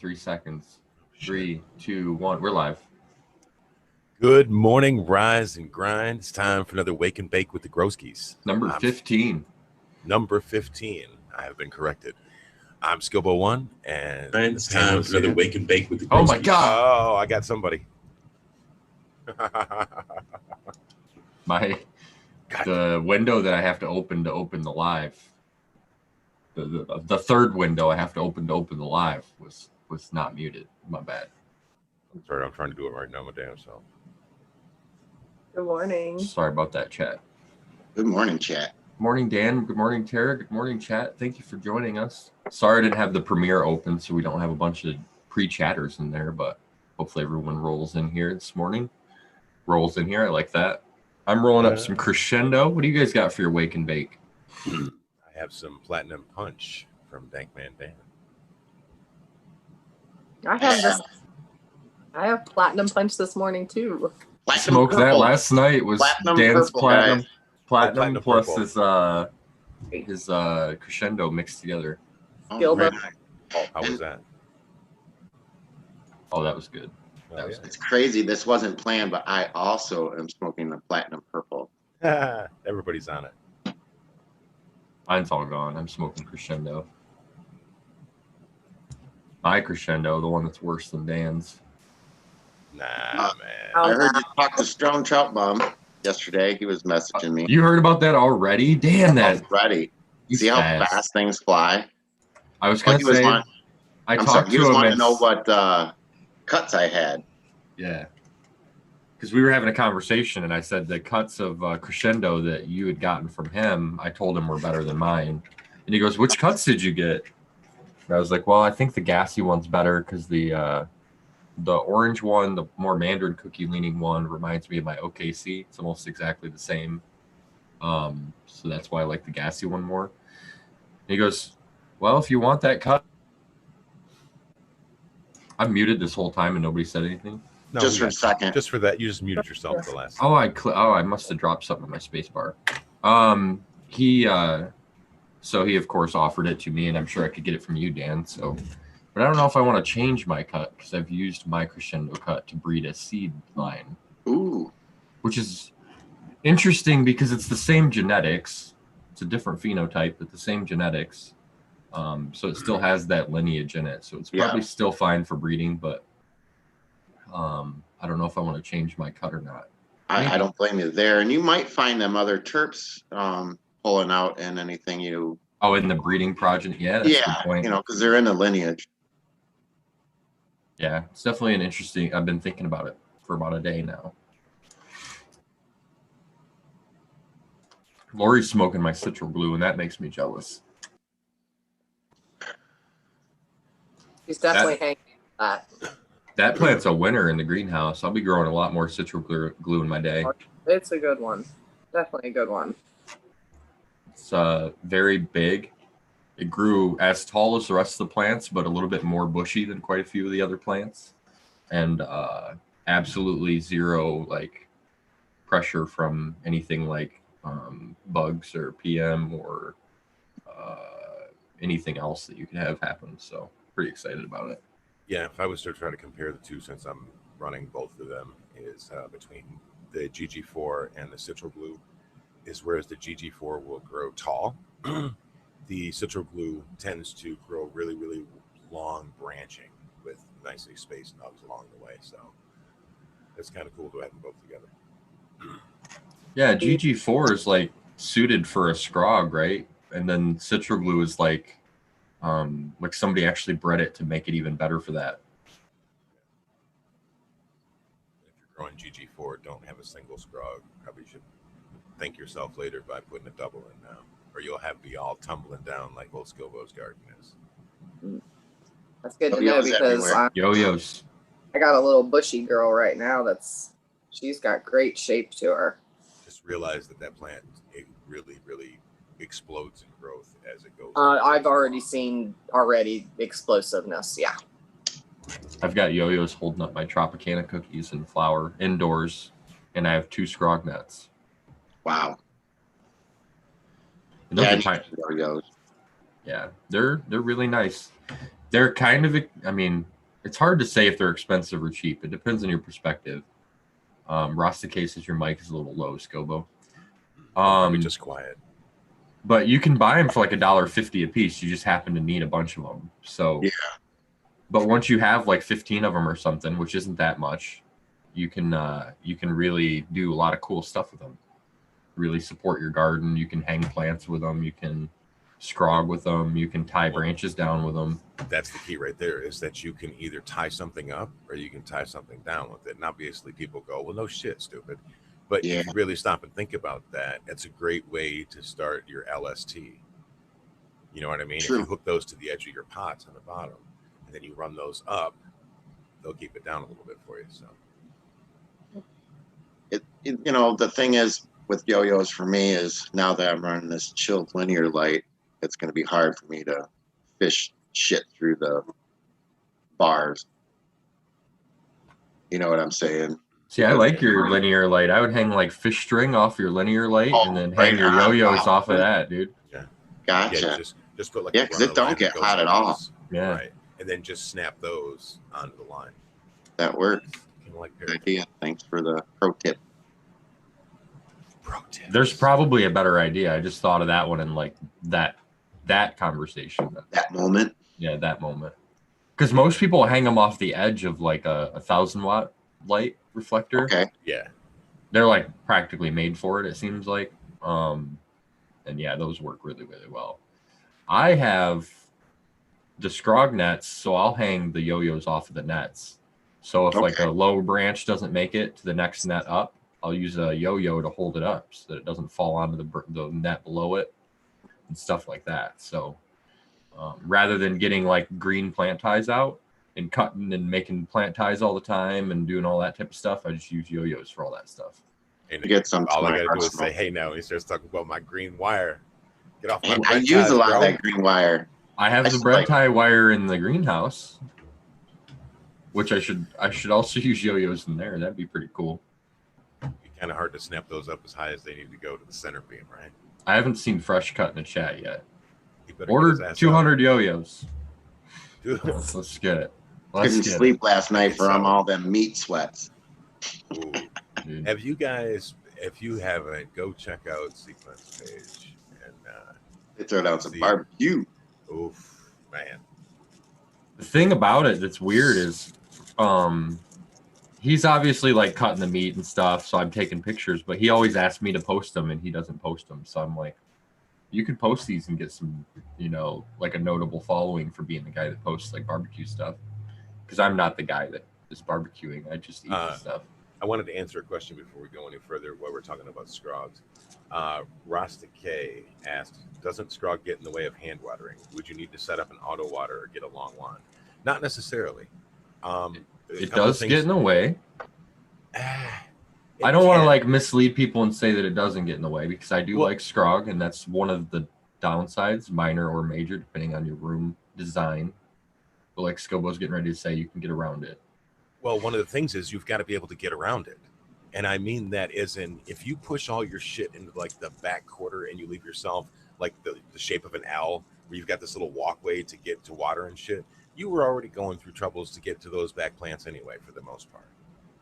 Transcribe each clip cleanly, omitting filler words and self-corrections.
3 seconds. 3, 2, 1. We're live. Good morning, rise and grind. It's time for another Wake and Bake with the Growskis. Number 15. Number 15. I have been corrected. I'm Skilbo1, and it's time for another Wake and Bake with the Growskis. Oh my God. Oh, I got somebody. The window that I have to open the live. The third window I have to open the live was not muted. My bad. I'm sorry, I'm trying to do it right now, my damn self. Good morning. Sorry about that, chat. Good morning, chat. Morning, Dan. Good morning, Tara. Good morning, chat. Thank you for joining us. Sorry I didn't have the premiere open, so we don't have a bunch of pre-chatters in there, but hopefully everyone rolls in here this morning. Rolls in here. I like that. I'm rolling up some Crescendo. What do you guys got for your Wake and Bake? I have some Platinum Punch from Dankman Dan. I have Platinum Punch this morning too. Smoked that last night. Was Platinum Dan's purple, platinum plus purple. his Crescendo mixed together. Oh, very Skilbo. nice. How was that? Oh, that was good. Oh, yeah. It's crazy. This wasn't planned, but I also am smoking the platinum purple. Everybody's on it. Mine's all gone. I'm smoking Crescendo. My Crescendo, the one that's worse than Dan's. Nah, man. I heard you talk to Strong Trout Bomb yesterday. He was messaging me. You heard about that already? Damn that. Already. See how fast things fly? I was going to say, I talked he to was him. wanting to know what cuts I had. Yeah. Because we were having a conversation, and I said the cuts of Crescendo that you had gotten from him, I told him were better than mine. And he goes, which cuts did you get? And I was like, well, I think the gassy one's better because the orange one, the more Mandarin cookie leaning one, reminds me of my OKC. It's almost exactly the same. So that's why I like the gassy one more. And he goes, well, if you want that cut. I'm muted this whole time and nobody said anything. No, just for a second. Just for that, you just muted yourself for the last. Oh, I must have dropped something in my space bar. So he of course offered it to me, and I'm sure I could get it from you, Dan. So, but I don't know if I want to change my cut because I've used my Crescendo cut to breed a seed line. Ooh. Which is interesting because it's the same genetics. It's a different phenotype, but the same genetics. So it still has that lineage in it. So it's probably still fine for breeding, but I don't know if I want to change my cut or not. I don't blame you there. And you might find them other terps pulling out in anything you... Oh, in the breeding progeny? Yeah, that's a good point. You know, because they're in the lineage. Yeah, it's definitely an interesting... I've been thinking about it for about a day now. Lori's smoking my citral glue, and that makes me jealous. He's definitely hanging that. That plant's a winner in the greenhouse. I'll be growing a lot more citral glue in my day. It's a good one. Definitely a good one. It's very big. It grew as tall as the rest of the plants, but a little bit more bushy than quite a few of the other plants. And absolutely zero like pressure from anything like bugs or PM or anything else that you could have happen. So pretty excited about it. Yeah, if I was to try to compare the two, since I'm running both of them, is between the GG4 and the citral glue, is whereas the GG4 will grow tall, the citral glue tends to grow really, really long branching with nicely spaced nubs along the way. So it's kind of cool to have them both together. Yeah, GG4 is like suited for a scrog, right? And then citral glue is like somebody actually bred it to make it even better for that. If you're growing GG4, don't have a single scrog. Probably should thank yourself later by putting a double in now, or you'll be all tumbling down like old Skilbo's garden is. That's good to know because yo-yos. I got a little bushy girl right now she's got great shape to her. Just realize that plant, it really, really explodes in growth as it goes. I've already seen explosiveness. Yeah. I've got yo-yos holding up my Tropicana cookies and flour indoors, and I have 2 scrog nets. Wow. And those are yo-yos. Yeah, they're really nice. They're kind of, I mean, it's hard to say if they're expensive or cheap. It depends on your perspective. Rasta says your mic is a little low, Scobo. Probably just quiet. But you can buy them for like $1.50 a piece. You just happen to need a bunch of them. So, Yeah. But once you have like 15 of them or something, which isn't that much, you can really do a lot of cool stuff with them. Really support your garden. You can hang plants with them. You can scrog with them. You can tie branches down with them. That's the key right there, is that you can either tie something up or you can tie something down with it. And obviously people go, well, no shit, stupid. But Yeah. if you really stop and think about that, it's a great way to start your LST. You know what I mean? True. If you hook those to the edge of your pots on the bottom and then you run those up, they'll keep it down a little bit for you. So You know, the thing is with yo-yos for me is now that I'm running this chilled linear light, it's going to be hard for me to fish shit through the bars. You know what I'm saying? See, I like your linear light. I would hang like fish string off your linear light and then hang your yo-yos off of that, dude. yeah. Gotcha. Yeah, just put like Yeah, 'cause it don't get hot at all. Yeah. Right. And then just snap those onto the line. That works. Kind of like Good idea. Thanks for the pro tip. pro tips. There's probably a better idea. I just thought of that one in like that conversation. That moment. Yeah, that moment. Because most people hang them off the edge of like a 1,000-watt light reflector. Okay. Yeah. They're like practically made for it, it seems like. And yeah, those work really, really well. I have the scrog nets, so I'll hang the yo-yos off of the nets. So if like a low branch doesn't make it to the next net up, I'll use a yo-yo to hold it up so that it doesn't fall onto the net below it and stuff like that. So rather than getting like green plant ties out and cutting and making plant ties all the time and doing all that type of stuff, I just use yo-yos for all that stuff. And Get some. all I gotta do is say, "Hey, now," he starts talking about my green wire. Get off my. And I bread use ties, a lot bro. of that green wire. I have the bread tie wire in the greenhouse, which I should also use yo-yos in there. That'd be pretty cool. It'd be kind of hard to snap those up as high as they need to go to the center beam, right? I haven't seen Fresh Cut in the chat yet. He better get his Ordered ass 200 yo-yos. up. Dude. Let's get it. Couldn't sleep last night from all them meat sweats. Ooh. Dude. Have you guys? If you haven't, go check out Sequence page and They throw down some barbecue. oof, man. The thing about it that's weird is he's obviously like cutting the meat and stuff, so I'm taking pictures, but he always asks me to post them and he doesn't post them. So I'm like, you could post these and get some, like a notable following for being the guy that posts like barbecue stuff. Because I'm not the guy that is barbecuing. I just eat the stuff. I wanted to answer a question before we go any further while we're talking about scrogs. Rasta K asked, doesn't scrog get in the way of hand watering? Would you need to set up an auto water or get a long wand? Not necessarily. It does get in the way. It I don't want to can. like mislead people and say that it doesn't get in the way, because I do like scrog, and that's one of the downsides, minor or major, depending on your room design. But like Scobo's getting ready to say, you can get around it. Well, one of the things is you've got to be able to get around it. And I mean that as in, if you push all your shit into like the back quarter and you leave yourself like the shape of an L, where you've got this little walkway to get to water and shit, you were already going through troubles to get to those back plants anyway, for the most part.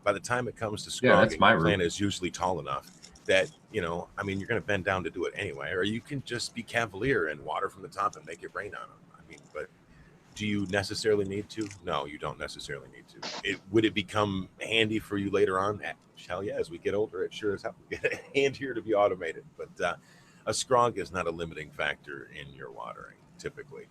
By the time it comes to scrogging, my your plant room. is usually tall enough that, you're going to bend down to do it anyway. Or you can just be cavalier and water from the top and make it rain on them. I mean, but do you necessarily need to? No, you don't necessarily need to. Would it become handy for you later on? Hell yeah, as we get older, it sure as hell will get handier to be automated. But a scrog is not a limiting factor in your watering, typically.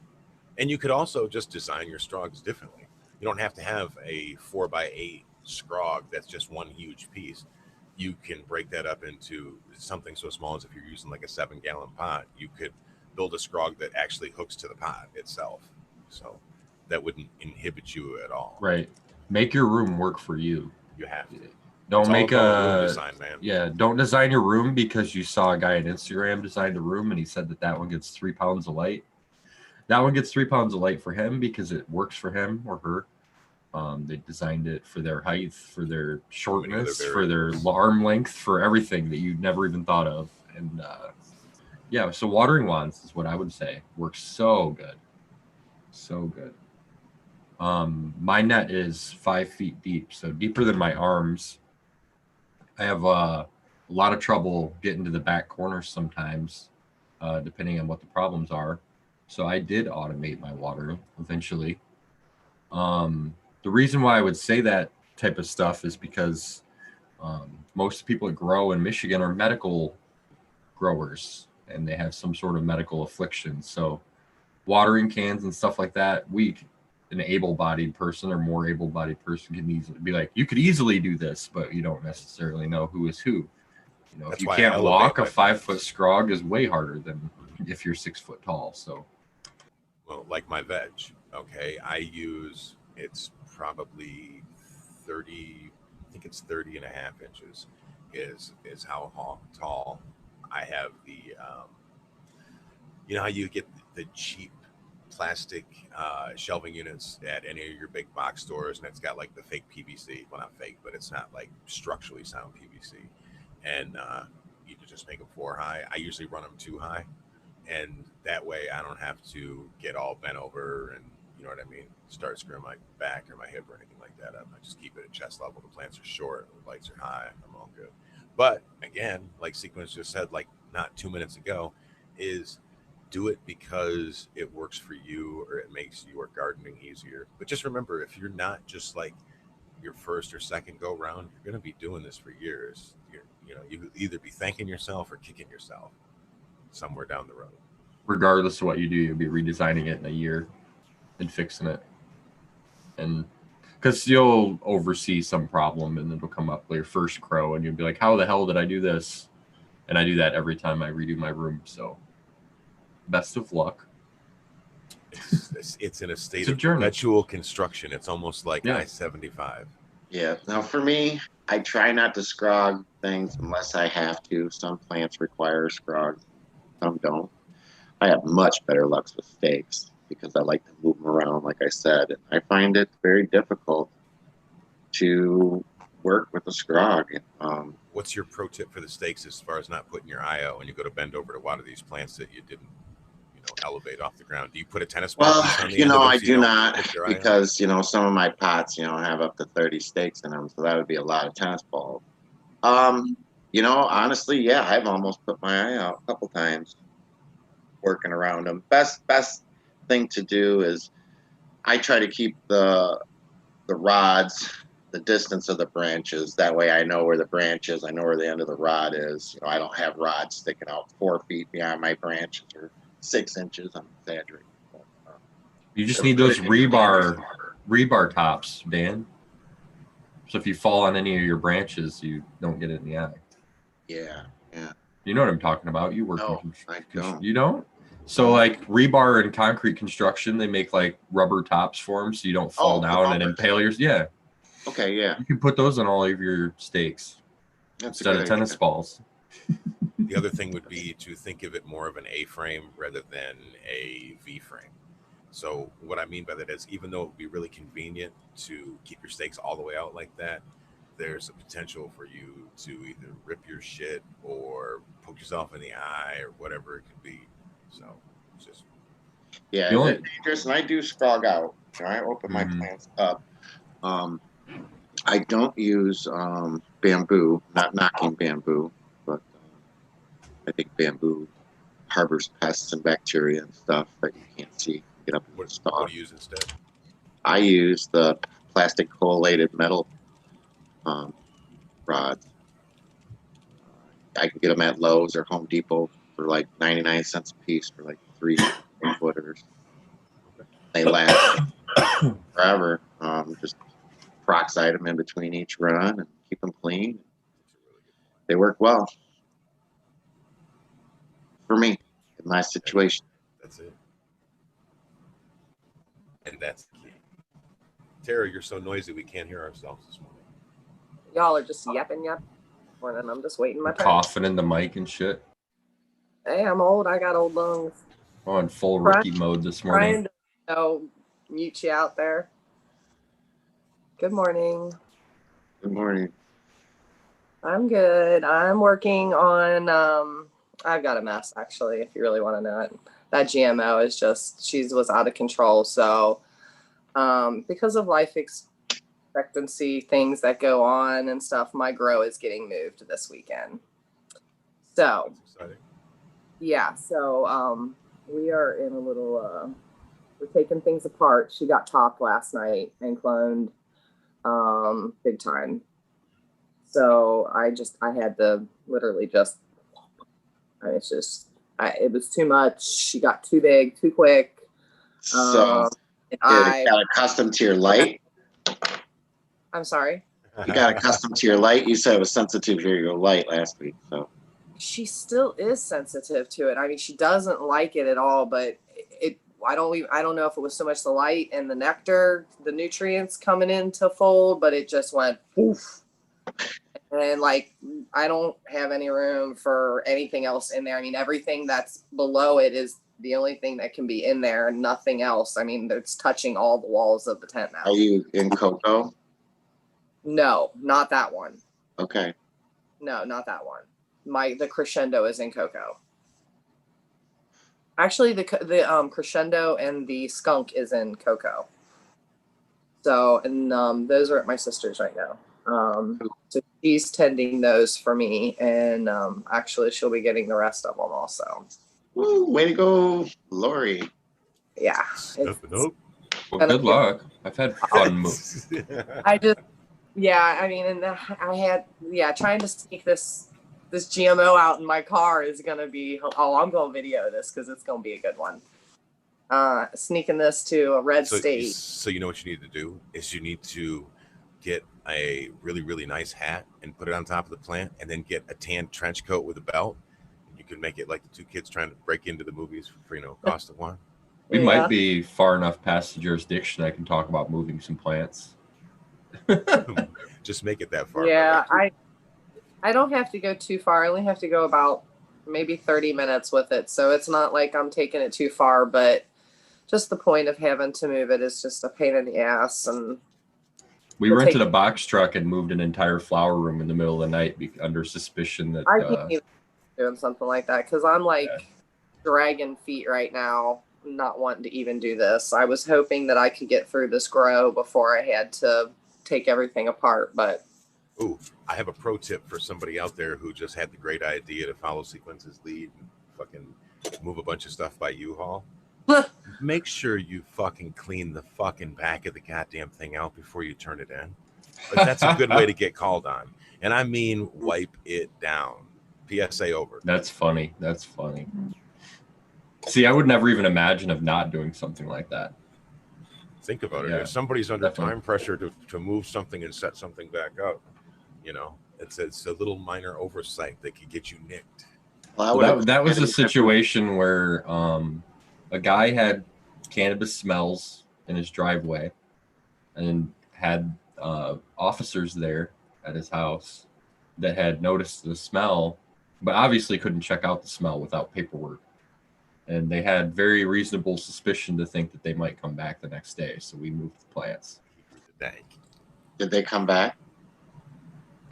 And you could also just design your scrogs differently. You don't have to have a 4x8 scrog that's just one huge piece. You can break that up into something so small as if you're using like a 7-gallon pot, you could build a scrog that actually hooks to the pot itself. So that wouldn't inhibit you at all. Right. Make your room work for you. You have to. Don't It's all make about room a design, man. Yeah, don't design your room because you saw a guy on Instagram designed a room and he said that one gets 3 pounds of light. That one gets 3 pounds of light for him because it works for him or her. They designed it for their height, for their shortness, for their arm length, for everything that you never even thought of. And yeah, so watering wands is what I would say. Works so good. So good. My net is 5 feet deep, so deeper than my arms. I have a lot of trouble getting to the back corners sometimes, depending on what the problems are. So I did automate my watering eventually. The reason why I would say that type of stuff is because most people that grow in Michigan are medical growers and they have some sort of medical affliction. So watering cans and stuff like that, an able-bodied person or more able-bodied person can easily be like, you could easily do this, but you don't necessarily know who is who. You know, That's if you why I can't elevate walk, a my 5-foot plants. scrog is way harder than if you're 6 foot tall. So Well, like my veg, okay, it's probably 30, I think it's 30 and a half inches is how tall I have the, you know how you get the cheap plastic shelving units at any of your big box stores, and it's got like the fake PVC. Well, not fake, but it's not like structurally sound PVC. And you can just make them 4 high. I usually run them 2 high, and that way I don't have to get all bent over and, you know what I mean, start screwing my back or my hip or anything like that up. I just keep it at chest level. The plants are short, the lights are high, I'm all good. But again, like Sequence just said, like not 2 minutes ago, is do it because it works for you or it makes your gardening easier. But just remember, if you're not just like your first or second go round, you're going to be doing this for years. You either be thanking yourself or kicking yourself somewhere down the road. regardless of what you do, you'll be redesigning it in a year and fixing it. And because you'll oversee some problem and it'll come up like your first grow and you'll be like, how the hell did I do this? And I do that every time I redo my room. So best of luck. It's in a state It's a of journey. perpetual construction. It's almost like Yeah. I-75. Yeah. Now for me, I try not to scrog things unless I have to. Some plants require scrogs, some don't. I have much better luck with stakes because I like to move them around, like I said. And I find it very difficult to work with a scrog. What's your pro tip for the stakes as far as not putting your eye out when you go to bend over to water these plants that you didn't, elevate off the ground? Do you put a tennis ball Well, piece on the end of them I so you do don't not pick your eye out? because, some of my pots, have up to 30 stakes in them. So that would be a lot of tennis balls. Honestly, yeah, I've almost put my eye out a couple times working around them. Best thing to do is I try to keep the rods the distance of the branches. That way I know where the branch is. I know where the end of the rod is. I don't have rods sticking out 4 feet beyond my branches or 6 inches. I'm exaggerating. But, You just so need put those it in rebar tops, Dan. So if you fall on any of your branches, you don't get it in the eye. Yeah. You know what I'm talking about. You work No, in I don't. You don't? So like rebar and concrete construction, they make like rubber tops for them so you don't fall Oh, for down and bumpers. impale yours. Yeah. Okay, yeah. You can put those on all of your stakes That's a instead good of tennis idea. balls. The other thing would be to think of it more of an A-frame rather than a V-frame. So what I mean by that is, even though it would be really convenient to keep your stakes all the way out like that, there's a potential for you to either rip your shit or poke yourself in the eye or whatever it could be. So it's just Yeah, The only- it's dangerous, and I do scrog out. I open my Mhm. plants up. I don't use bamboo, not knocking bamboo, but I think bamboo harbors pests and bacteria and stuff that you can't see get up in the what stalk. do you use instead? I use the plastic collated metal rods. I can get them at Lowe's or Home Depot for like 99 cents a piece for like 3 footers. They last forever. Just peroxide them in between each run and keep them clean. They work well for me in my situation. That's it. And that's the key. Tara, you're so noisy we can't hear ourselves this morning. Y'all are just yapping. And I'm just waiting my turn. Coughing in the mic and shit. Hey, I'm old. I got old lungs. Oh, in full rookie mode this morning. Trying to mute you out there. Good morning. Good morning. I'm good. I'm working on I've got a mess actually, if you really want to know it. That GMO is just, she was out of control. So Because of life expectancy things that go on and stuff, my grow is getting moved this weekend. So That's exciting. yeah, so we are in a little we're taking things apart. She got topped last night and cloned big time. So I had to literally just it's just it was too much. She got too big too quick. So And you got accustomed to your light. I'm sorry. You got accustomed to your light. You said it was sensitive to your light last week. So She still is sensitive to it. I mean, she doesn't like it at all, but I don't know if it was so much the light and the nectar, the nutrients coming into fold, but it just went poof. And like, I don't have any room for anything else in there. I mean, everything that's below it is the only thing that can be in there and nothing else. I mean, it's touching all the walls of the tent now. are you in cocoa? No, not that one. Okay. No, not that one. The crescendo is in cocoa. Actually, the crescendo and the skunk is in cocoa. So, and those are at my sister's right now. So she's tending those for me, and actually, she'll be getting the rest of them also. Woo, way to go, Lori. Yeah. Nope. Well, good luck. I've had fun moves. I mean, and I had, trying to sneak this GMO out in my car is going to be, I'm going to video this because it's going to be a good one. Sneaking this to a red state. So you know what you need to do is you need to get a really, really nice hat and put it on top of the plant and then get a tan trench coat with a belt. You can make it like the two kids trying to break into the movies for, cost of one. We might be far enough past the jurisdiction I can talk about moving some plants. Just make it that far. Yeah, I don't have to go too far. I only have to go about maybe 30 minutes with it. So it's not like I'm taking it too far, but just the point of having to move it is just a pain in the ass. And we rented a box truck and moved an entire flower room in the middle of the night under suspicion that I can't even doing something like that because I'm like dragging feet right now, not wanting to even do this. I was hoping that I could get through this grow before I had to take everything apart, but ooh, I have a pro tip for somebody out there who just had the great idea to follow Sequence's lead and fucking move a bunch of stuff by U-Haul. Make sure you fucking clean the fucking back of the goddamn thing out before you turn it in. Like, that's a good way to get called on. And I mean, wipe it down. PSA over. That's funny. See, I would never even imagine of not doing something like that. Think about it. If somebody's under time pressure to move something and set something back up, it's a little minor oversight that could get you nicked. Well, that was a situation where a guy had cannabis smells in his driveway and had officers there at his house that had noticed the smell, but obviously couldn't check out the smell without paperwork. And they had very reasonable suspicion to think that they might come back the next day. So we moved the plants. Did they come back?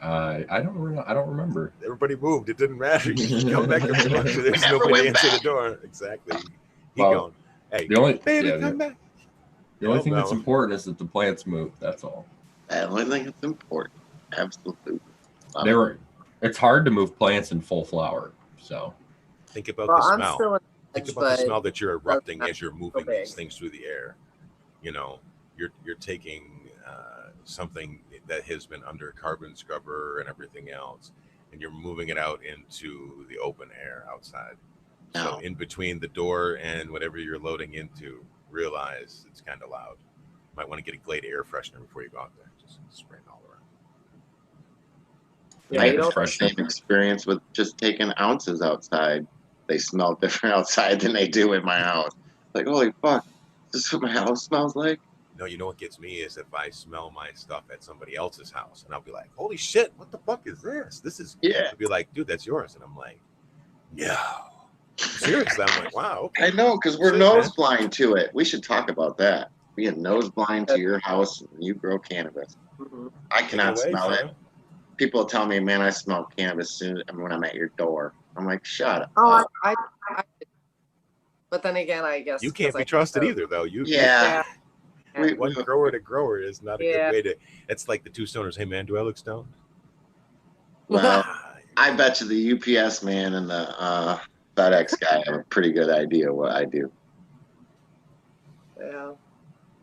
I don't remember. Everybody moved. It didn't matter. You come back. There's nobody to answer the door. Exactly. Going, hey, the only come back. The only thing that's important is that the plants move. That's all. The only thing that's important. Absolutely. It's hard to move plants in full flower. So think about the smell. Think about the smell that you're erupting as you're moving these things through the air. You're taking something that has been under carbon scrubber and everything else, and you're moving it out into the open air outside. No. So in between the door and whatever you're loading into, realize it's kind of loud. Might want to get a Glade air freshener before you go out there. Just spray it all around. Yeah, I had the same experience with just taking ounces outside. They smell different outside than they do in my house. Like, holy fuck, is this what my house smells like? No, you know what gets me is if I smell my stuff at somebody else's house, and I'll be like, holy shit, what the fuck is this? This is, I'll be like, dude, that's yours. And I'm like, no. Seriously, I'm like, wow. Okay. I know, because we're nose blind to it. We should talk about that. We get nose blind to your house and you grow cannabis. Mm-hmm. I cannot smell it. People tell me, man, I smell cannabis soon when I'm at your door. I'm like, shut up. Oh, I but then again, I guess you can't be trusted either, though. Yeah. one grower to grower is not a Yeah. good way to. It's like the two stoners. Hey man, do I look stoned? Well, Ah, I bet you the UPS man and the FedEx guy have a pretty good idea what I do. Yeah.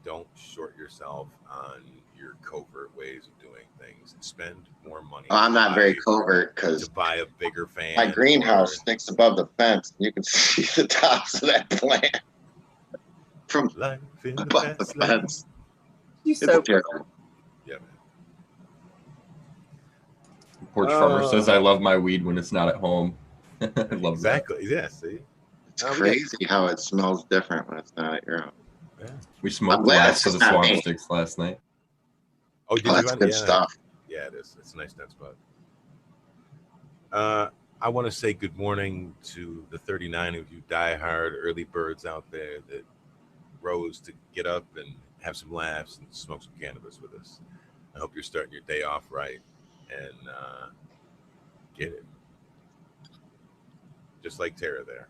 don't short yourself on your covert ways of doing things. Spend more money. I'm not very covert to because buy a bigger fan. my greenhouse sticks above the fence. You can see the tops of that plant from Life in the above the fast lane. fence. She's It's so terrible. Yeah, man. Porch Farmer says, I love my weed when it's not at home. I love Exactly. Yeah. See. It's Oh, we got- crazy how it smells different when it's not at your house. Yeah. that. We smoked I'm the glad last it's of the not swamp me. sticks last night. Oh, did Oh, you that's find good it? Yeah. stuff. Yeah, it is. It's a nice dense bud. I want to say good morning to the 39 of you diehard early birds out there that rose to get up and have some laughs and smoke some cannabis with us. I hope you're starting your day off right and get it. Just like Tara there.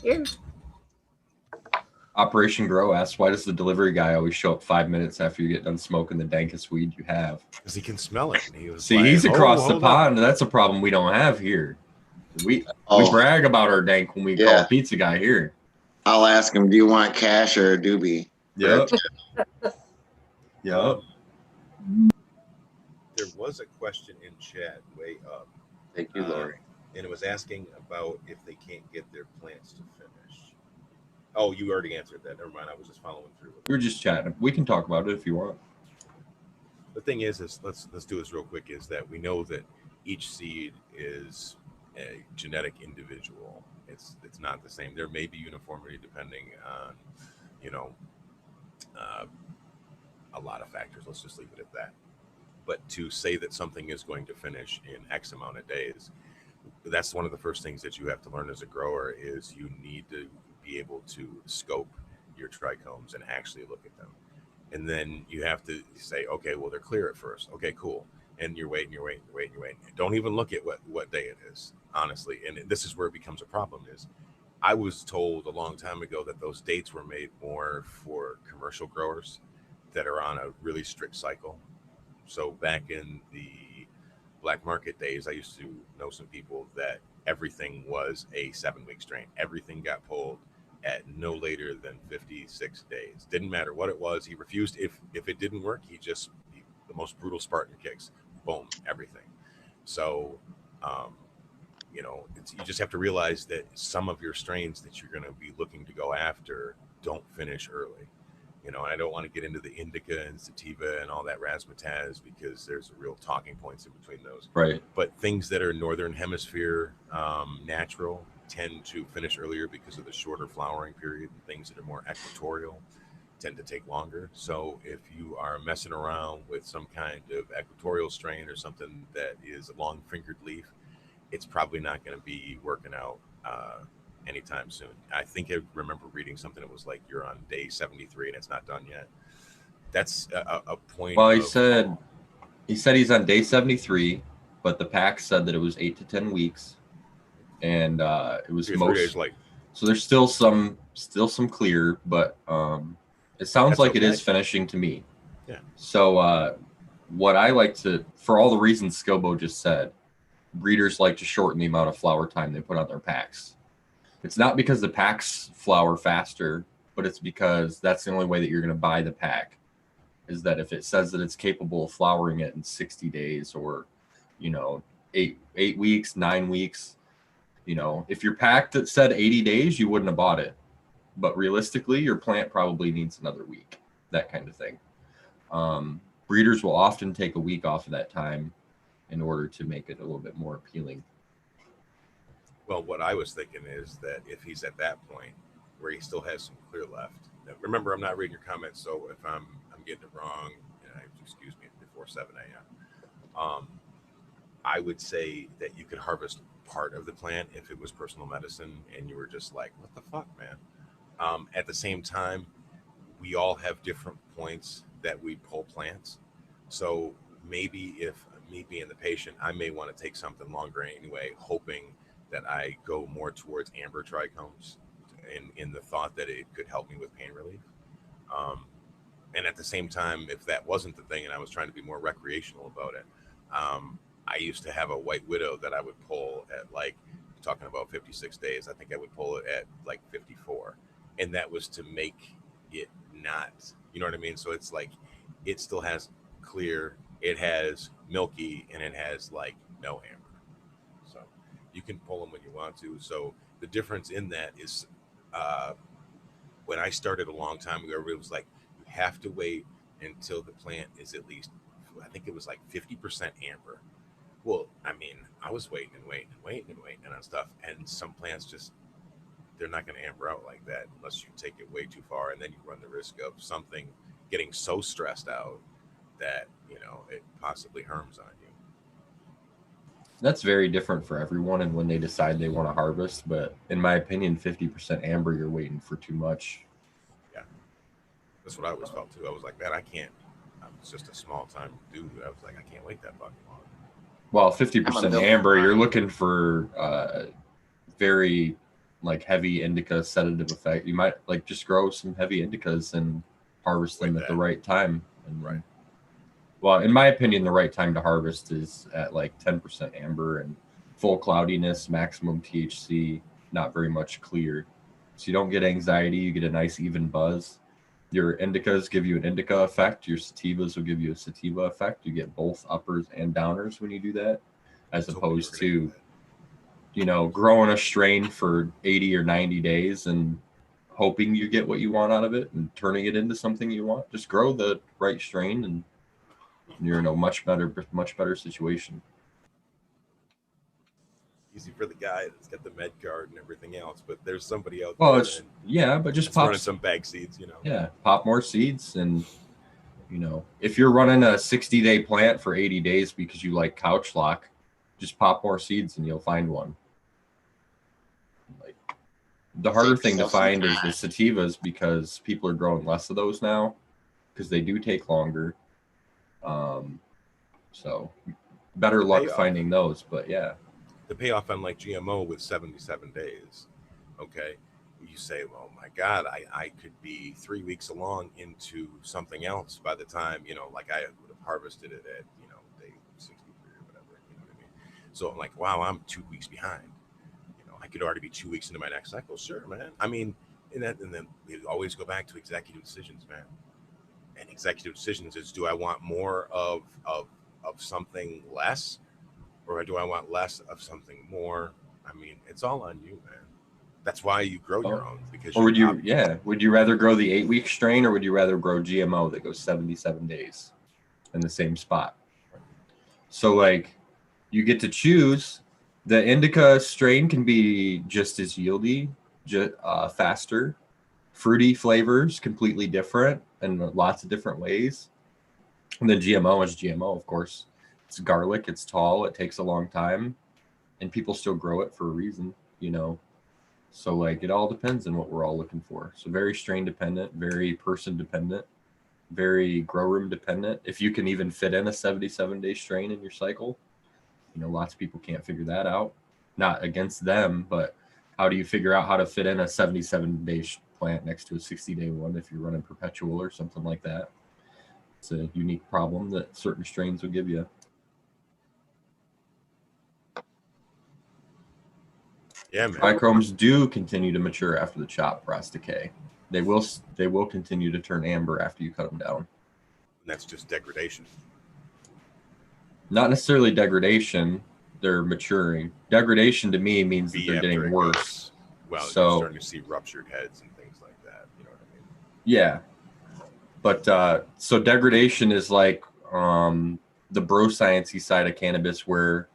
Yeah. Operation Grow asks, why does the delivery guy always show up 5 minutes after you get done smoking the dankest weed you have? Because he can smell it. And he was See, like, he's across the hold on. pond. That's a problem we don't have here. We Oh, brag about our dank when we call Yeah. a pizza guy here. I'll ask him, do you want cash or a doobie? Yep. Yep. There was a question in chat way up. Thank you, Lori. And it was asking about if they can't get their plants to finish. Oh, you already answered that. Never mind. I was just following through. We were just chatting. We can talk about it if you want. The thing is let's do this real quick. Is that we know that each seed is a genetic individual. It's not the same. There may be uniformity depending on, a lot of factors. Let's just leave it at that. But to say that something is going to finish in X amount of days, that's one of the first things that you have to learn as a grower is you need to be able to scope your trichomes and actually look at them. And then you have to say, okay, well, they're clear at first. Okay, cool. And you're waiting. Don't even look at what day it is, honestly. And this is where it becomes a problem is I was told a long time ago that those dates were made more for commercial growers that are on a really strict cycle. So back in the black market days, I used to know some people that everything was a 7-week strain. Everything got pulled at no later than 56 days. Didn't matter what it was. He refused. If it didn't work, the most brutal Spartan kicks, boom, everything. So, you just have to realize that some of your strains that you're going to be looking to go after don't finish early. And I don't want to get into the indica and sativa and all that razzmatazz because there's real talking points in between those. Right. But things that are northern hemisphere natural tend to finish earlier because of the shorter flowering period. Things that are more equatorial tend to take longer. So if you are messing around with some kind of equatorial strain or something that is a long-fingered leaf, it's probably not going to be working out anytime soon. I think I remember reading something that was like you're on day 73 and it's not done yet. That's a point. Well, he said he's on day 73, but the pack said that it was 8 to 10 weeks, and it was 3 days late. So there's still some clear, but it sounds That's like it okay. is finishing to me. Yeah. So what I like to, for all the reasons Scobo just said, breeders like to shorten the amount of flower time they put on their packs. It's not because the packs flower faster, but it's because that's the only way that you're going to buy the pack, is that if it says that it's capable of flowering it in 60 days or, 8 weeks, 9 weeks, if your pack that said 80 days, you wouldn't have bought it. But realistically, your plant probably needs another week, that kind of thing. Breeders will often take a week off of that time in order to make it a little bit more appealing. Well, what I was thinking is that if he's at that point where he still has some clear left. Now, remember, I'm not reading your comments, so if I'm getting it wrong, excuse me, before 7 a.m. I would say that you could harvest part of the plant if it was personal medicine and you were just like, what the fuck, man? At the same time, we all have different points that we pull plants. So maybe if me being the patient, I may want to take something longer anyway, hoping that I go more towards amber trichomes in the thought that it could help me with pain relief. And at the same time, if that wasn't the thing and I was trying to be more recreational about it, I used to have a white widow that I would pull at, like, talking about 56 days. I think I would pull it at like 54. And that was to make it not, you know what I mean? So it's like, it still has clear, it has milky, and it has like no amber. So you can pull them when you want to. So the difference in that is, when I started a long time ago, it was like, you have to wait until the plant is at least, I think it was like 50% amber. Well, I mean, I was waiting on stuff. And some plants just, they're not going to amber out like that unless you take it way too far. And then you run the risk of something getting so stressed out that, you know, it possibly harms on you. That's very different for everyone and when they decide they want to harvest. But in my opinion, 50% amber, you're waiting for too much. Yeah. That's what I always felt too. I was like, man, I can't. I'm just a small time dude. I was like, I can't wait that fucking long. Well, 50% amber, you're looking for very like heavy indica sedative effect. You might like just grow some heavy indicas and harvest them at the right time. And right. Well, in my opinion, the right time to harvest is at like 10% amber and full cloudiness, maximum THC, not very much clear. So you don't get anxiety. You get a nice even buzz. Your indicas give you an indica effect. Your sativas will give you a sativa effect. You get both uppers and downers when you do that, as opposed to, you know, growing a strain for 80 or 90 days and hoping you get what you want out of it and turning it into something you want. Just grow the right strain and you're in a much better situation. Easy for the guy that's got the med card and everything else, but there's somebody out there. Well, it's but just pop some bag seeds, you know. Yeah, pop more seeds, and you know, if you're running a 60-day plant for 80 days because you like couch lock, just pop more seeds and you'll find one. Like the harder thing to find is the sativas because people are growing less of those now because they do take longer. So better luck finding those, but yeah. The payoff on like GMO with 77 days. Okay. You say, well, my God, I could be 3 weeks along into something else by the time, you know, like I would have harvested it at, you know, day 63 or whatever, you know what I mean? So I'm like, wow, I'm 2 weeks behind. You know, I could already be 2 weeks into my next cycle. Sure, man. I mean, and then we always go back to executive decisions, man. And executive decisions is, do I want more of something less, or do I want less of something more? I mean, it's all on you, man. That's why you grow your own. Because or would you rather grow the 8-week strain, or would you rather grow GMO that goes 77 days in the same spot? So like you get to choose. The indica strain can be just as yieldy, faster, fruity flavors, completely different in lots of different ways. And then GMO is GMO, of course. It's garlic, it's tall, it takes a long time, and people still grow it for a reason, you know. So like it all depends on what we're all looking for. So very strain dependent, very person dependent, very grow room dependent. If you can even fit in a 77-day strain in your cycle, you know, lots of people can't figure that out. Not against them, but how do you figure out how to fit in a 77-day plant next to a 60-day one if you're running perpetual or something like that? It's a unique problem that certain strains will give you. Yeah, man. Trichomes do continue to mature after the chop press decay. They will continue to turn amber after you cut them down. And that's just degradation. Not necessarily degradation. They're maturing. Degradation to me means that they're getting worse. Well, so you're starting to see ruptured heads and things like that. You know what I mean? Yeah. But so degradation is like the bro science-y side of cannabis, where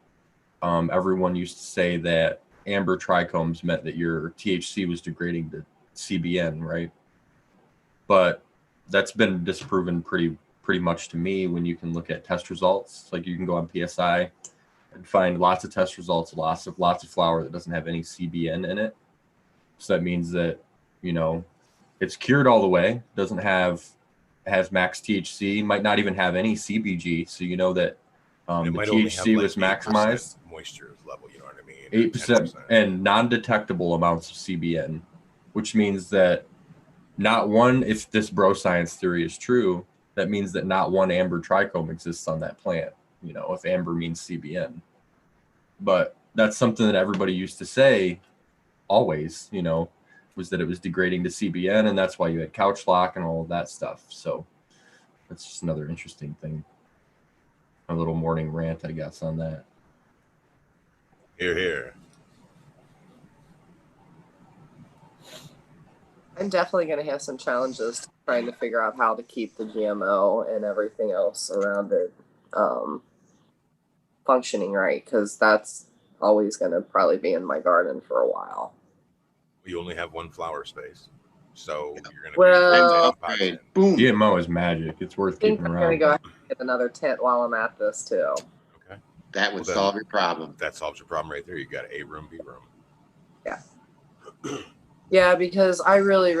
everyone used to say that amber trichomes meant that your THC was degrading to CBN, right? But that's been disproven pretty much to me when you can look at test results. Like you can go on PSI and find lots of test results, lots of flower that doesn't have any CBN in it. So that means that, you know, it's cured all the way, has max THC, might not even have any CBG. So you know that the THC was maximized. Moisture level, you know what I mean? 8% and non-detectable amounts of CBN, which means that not one, if this bro science theory is true, that means that not one amber trichome exists on that plant, you know, if amber means CBN. But that's something that everybody used to say always, you know, was that it was degrading to CBN, and that's why you had couch lock and all of that stuff. So that's just another interesting thing. A little morning rant, I guess, on that. Here, here. I'm definitely going to have some challenges trying to figure out how to keep the GMO and everything else around it functioning right, because that's always going to probably be in my garden for a while. You only have one flower space, so you're going to Well, be rotating pots in. Boom. GMO is magic. It's worth I think keeping I'm around. going to go ahead and get another tent while I'm at this too. Okay. That would solve your problem. That solves your problem right there. You got A room, B room. Yeah. Yeah, because I really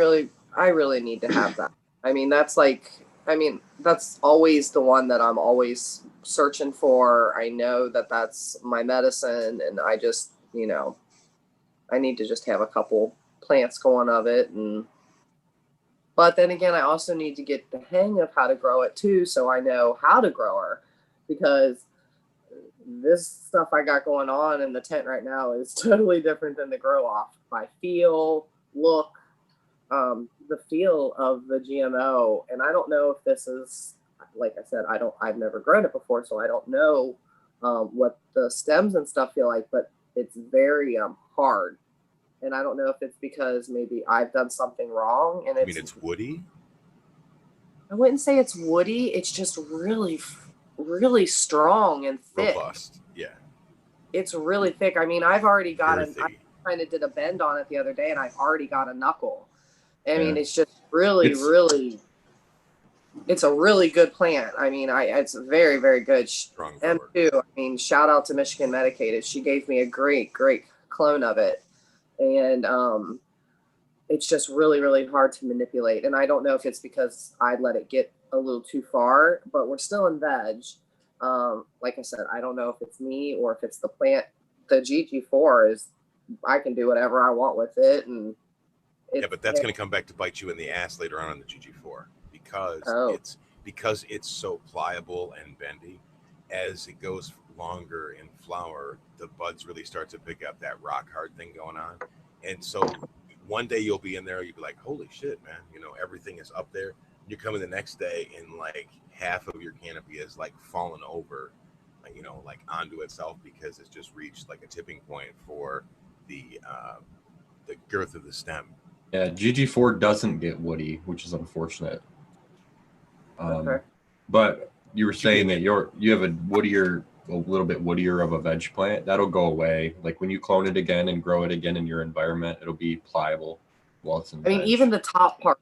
need to have that. I mean, that's always the one that I'm always searching for. I know that that's my medicine, and I just, you know, I need to just have a couple plants going of it. But then again, I also need to get the hang of how to grow it too, so I know how to grow her, because this stuff I got going on in the tent right now is totally different than the grow off. By feel, look, the feel of the GMO, and I don't know if this is, like I said, I've never grown it before, so I don't know what the stems and stuff feel like, but it's very hard, and I don't know if it's because maybe I've done something wrong. And it's woody. I wouldn't say it's woody. It's just really, really strong and thick. Robust, yeah. It's really thick. I mean, I've already got I kind of did a bend on it the other day, and I've already got a knuckle. I mean, it's just really, it's a really good plant. I mean, it's very, very good. Strong M2, I mean, shout out to Michigan Medicated. She gave me a great, great clone of it. And it's just really, really hard to manipulate. And I don't know if it's because I let it get a little too far, but we're still in veg. Like I said, I don't know if it's me or if it's the plant. The GG4 is, I can do whatever I want with it. And but that's going to come back to bite you in the ass later on in the GG4, because it's so pliable and bendy. As it goes longer in flower, the buds really start to pick up that rock hard thing going on. And so one day you'll be in there, you'll be like, holy shit, man, you know, everything is up there. You come in the next day and like half of your canopy is like fallen over, you know, like onto itself, because it's just reached like a tipping point for the girth of the stem. Yeah, GG4 doesn't get woody, which is unfortunate. Okay. But you were saying that you have a little bit woodier of a veg plant. That'll go away. Like when you clone it again and grow it again in your environment, it'll be pliable while it's in veg. I mean, even the top part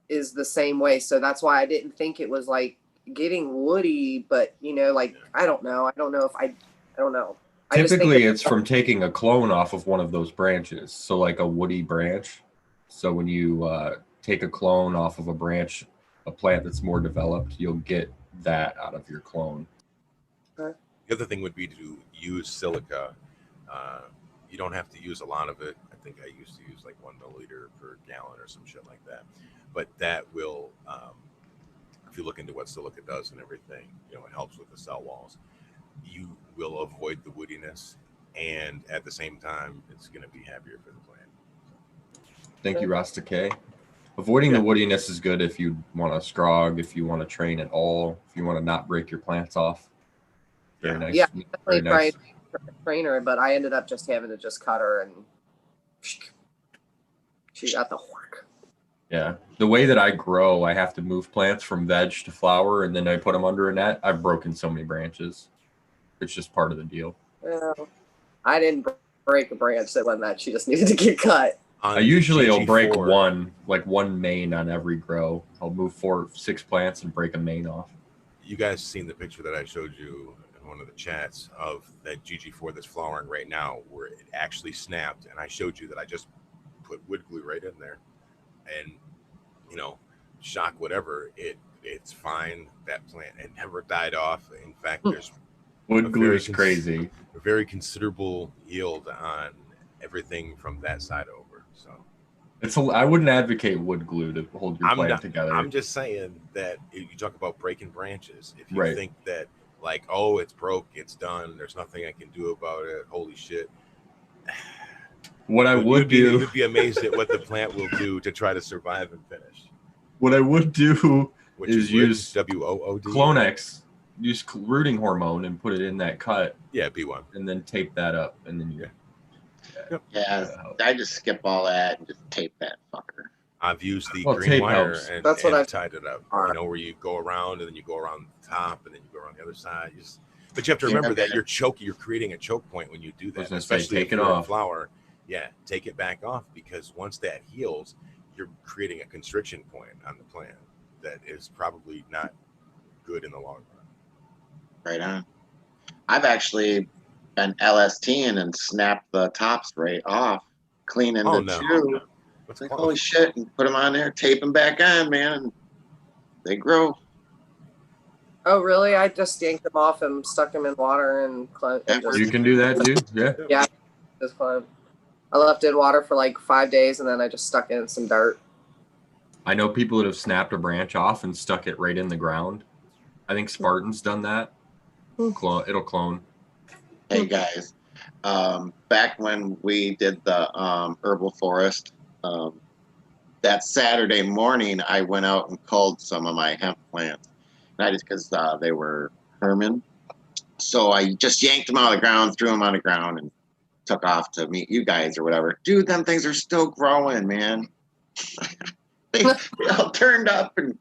is the same way. So that's why I didn't think it was like getting woody, but you know, like, I don't know. I don't know. Typically it's from taking a clone off of one of those branches. So like a woody branch. So when you take a clone off of a branch, a plant that's more developed, you'll get that out of your clone. The other thing would be to use silica. You don't have to use a lot of it. I think I used to use like 1 milliliter per gallon or some shit like that. But that will, if you look into what silica does and everything, you know, it helps with the cell walls. You will avoid the woodiness, and at the same time, it's going to be happier for the plant. Thank you, Rasta K. Avoiding the woodiness is good if you want to scrog, if you want to train at all, if you want to not break your plants off. Very nice. Yeah, definitely tried to train her, but I ended up just having to just cut her, and she got the work. Yeah, the way that I grow, I have to move plants from veg to flower, and then I put them under a net. I've broken so many branches. It's just part of the deal. Well, I didn't break a branch that went that. She just needed to get cut. I usually will break one main on every grow. I'll move 4 or 6 plants and break a main off. You guys seen the picture that I showed you in one of the chats of that GG4 that's flowering right now, where it actually snapped, and I showed you that I just put wood glue right in there, and you know, shock whatever, it's fine. That plant, it never died off. In fact, there's wood glue is crazy. A very considerable yield on everything from that side over. So I wouldn't advocate wood glue to hold your plant not, together. I'm just saying that if you talk about breaking branches, if you Right. think that like, oh, it's broke, it's done, there's nothing I can do about it, holy shit. What I would do, you'd be amazed at what the plant will do to try to survive and finish. what I would do Which is you would, use WOOD. Clonex, use rooting hormone and put it in that cut. Yeah, B1. And then tape that up, and then you. Yeah, I just skip all that and just tape that fucker. I've used the Well, green tape wire helps. and, That's what and I've- tied it up. Alright. You know, where you go around and then you go around the top and then you go around the other side. But you have to Yeah, remember that man. you're creating a choke point when you do I was that, gonna say, especially take if it you're in off. flower. Yeah, take it back off, because once that heals, you're creating a constriction point on the plant that is probably not good in the long run. Right on. I've actually been LSTing and snapped the tops right off, cleaning Oh, the no. chew. What's Like, close? holy shit, and put them on there, tape them back on, man, and they grow. Oh, really? I just yanked them off and stuck them in water and That works. You can do that too. Yeah. Yeah, just clone. I left it in water for like 5 days and then I just stuck it in some dirt. I know people that have snapped a branch off and stuck it right in the ground. I think Spartan's done that. It'll clone. Hey guys, back when we did the herbal forest, that Saturday morning, I went out and culled some of my hemp plants, not just because they were Herman. So I just yanked them out of the ground, threw them on the ground, and took off to meet you guys or whatever. Dude, them things are still growing, man. they all turned up, and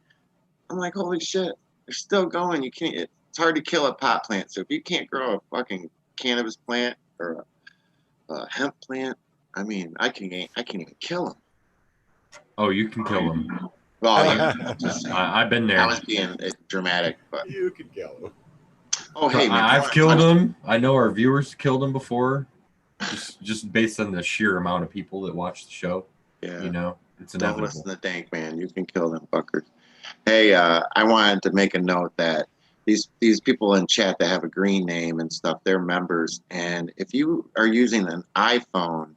I'm like, holy shit, they're still going. You can't. It's hard to kill a pot plant. So if you can't grow a fucking cannabis plant or a hemp plant, I mean, I can't even kill them. Oh, you can kill them. Well, yeah, just, I've been I there. was being dramatic, but You can kill them. oh hey, man, I've killed them. I know our viewers killed them before, just based on the sheer amount of people that watch the show. Yeah, You know, it's don't inevitable. listen to Dank, man. You can kill them fuckers. Hey, I wanted to make a note that these people in chat that have a green name and stuff, they're members, and if you are using an iPhone,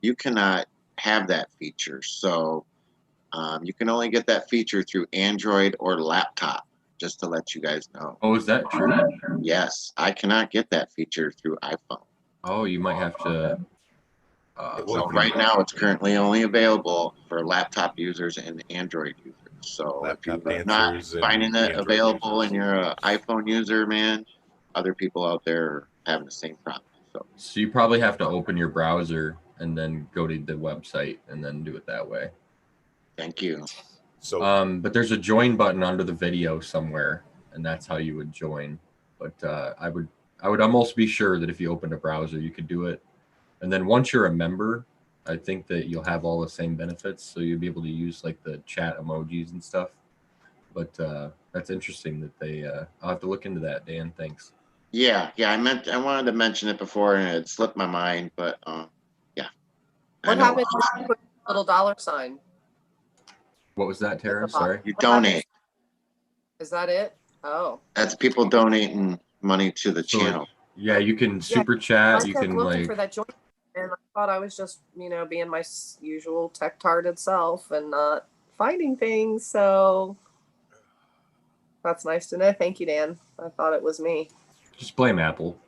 you cannot have that feature. So you can only get that feature through Android or laptop, just to let you guys know. Oh, is that true? Yes, I cannot get that feature through iPhone. Oh, you might have to. So right now, it's currently only available for laptop users and Android users. So Laptop if you're not dancers and finding it Android available users. and you're an iPhone user, man, other people out there are having the same problem. So you probably have to open your browser and then go to the website and then do it that way. Thank you. So But there's a join button under the video somewhere, and that's how you would join. But I would almost be sure that if you opened a browser, you could do it. And then once you're a member, I think that you'll have all the same benefits. So you'll be able to use like the chat emojis and stuff. But that's interesting that they. I'll have to look into that, Dan. Thanks. Yeah, I wanted to mention it before and it slipped my mind, but yeah. What happened to you put a little dollar sign? What was that, Tara? Sorry. You donate. Is that it? Oh. That's people donating money to the So, channel. Yeah, you can I super chat. You kept can looking like. for that joint, and I thought I was just, being my usual tech-tarded self and not finding things. So that's nice to know. Thank you, Dan. I thought it was me. Just blame Apple.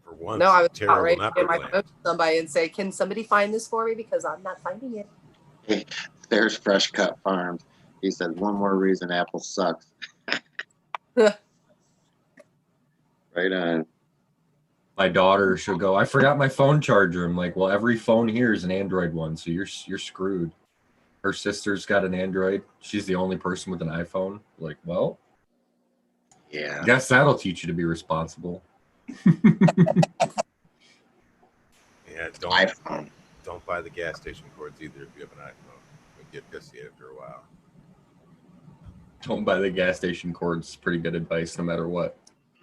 for once, No, I was Tara about will ready to not get be my blamed. phone to somebody and say, "Can somebody find this for me? Because I'm not finding it." Hey, there's Fresh Cut Farms. He said one more reason Apple sucks. Right on. My daughter, she'll go, I forgot my phone charger. I'm like, well, every phone here is an Android one, so you're screwed. Her sister's got an Android. She's the only person with an iPhone. Like, well, Yeah. I guess that'll teach you to be responsible. Yeah, iPhone. don't buy the gas station cords either if you have an iPhone. You'll get pissy after a while. Don't buy the gas station cords. It's pretty good advice, no matter what.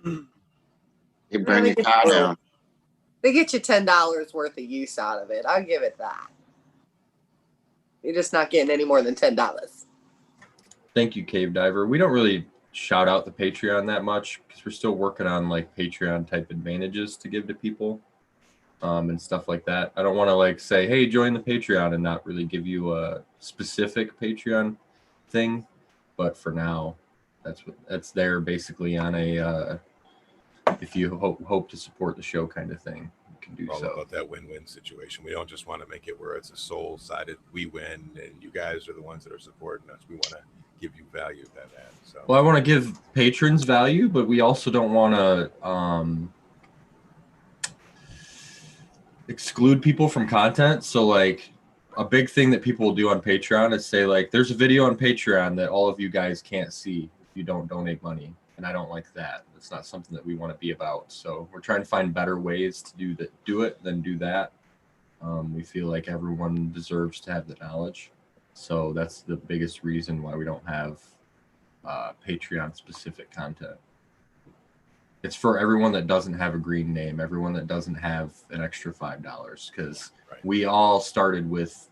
They burn your car down. They get you $10 worth of use out of it. I'll give it that. You're just not getting any more than $10. Thank you, Cave Diver. We don't really shout out the Patreon that much because we're still working on like Patreon type advantages to give to people. and stuff like that. I don't want to like say, hey, join the Patreon and not really give you a specific Patreon thing. But for now, that's there basically on a if you hope to support the show kind of thing, you can do All so. about that win-win situation. We don't just want to make it where it's a soul-sided we win and you guys are the ones that are supporting us. We want to give you value that add. So Well, I want to give patrons value, but we also don't want to exclude people from content. So like a big thing that people will do on Patreon is say like, there's a video on Patreon that all of you guys can't see if you don't donate money. And I don't like that. It's not something that we want to be about. So we're trying to find better ways to do it than do that. We feel like everyone deserves to have the knowledge. So that's the biggest reason why we don't have Patreon specific content. It's for everyone that doesn't have a green name, everyone that doesn't have an extra $5, because we all started with,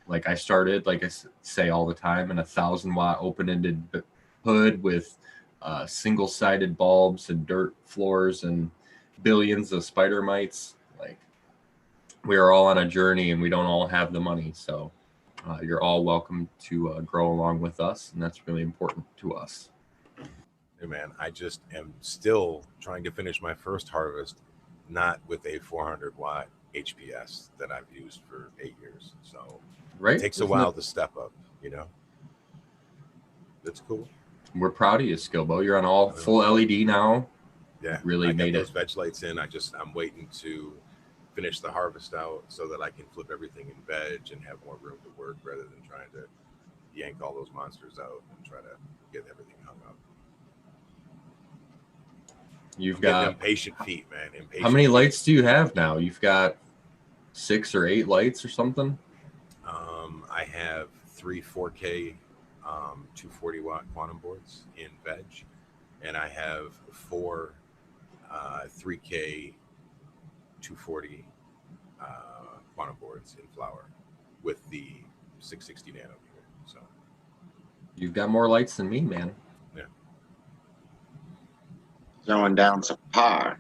like I started, like I say all the time, in a 1,000-watt open-ended hood with single-sided bulbs and dirt floors and billions of spider mites. Like, we are all on a journey and we don't all have the money. So you're all welcome to grow along with us, and that's really important to us. Hey man, I just am still trying to finish my first harvest, not with a 400-watt HPS that I've used for 8 years. So right, it takes a while to step up, you know. That's cool. We're proud of you, Skilbo. You're on all full LED now. Yeah, really I made got those it. veg lights in. I'm waiting to finish the harvest out so that I can flip everything in veg and have more room to work rather than trying to yank all those monsters out and try to get everything hung up. You've got impatient feet, man. Impatient. How many feet. lights do you have now? You've got 6 or 8 lights or something? I have 3 4K 240-watt quantum boards in veg, and I have 4 3K 240 quantum boards in flower with the 660 nanometer. So you've got more lights than me, man. Yeah. Throwing down some par.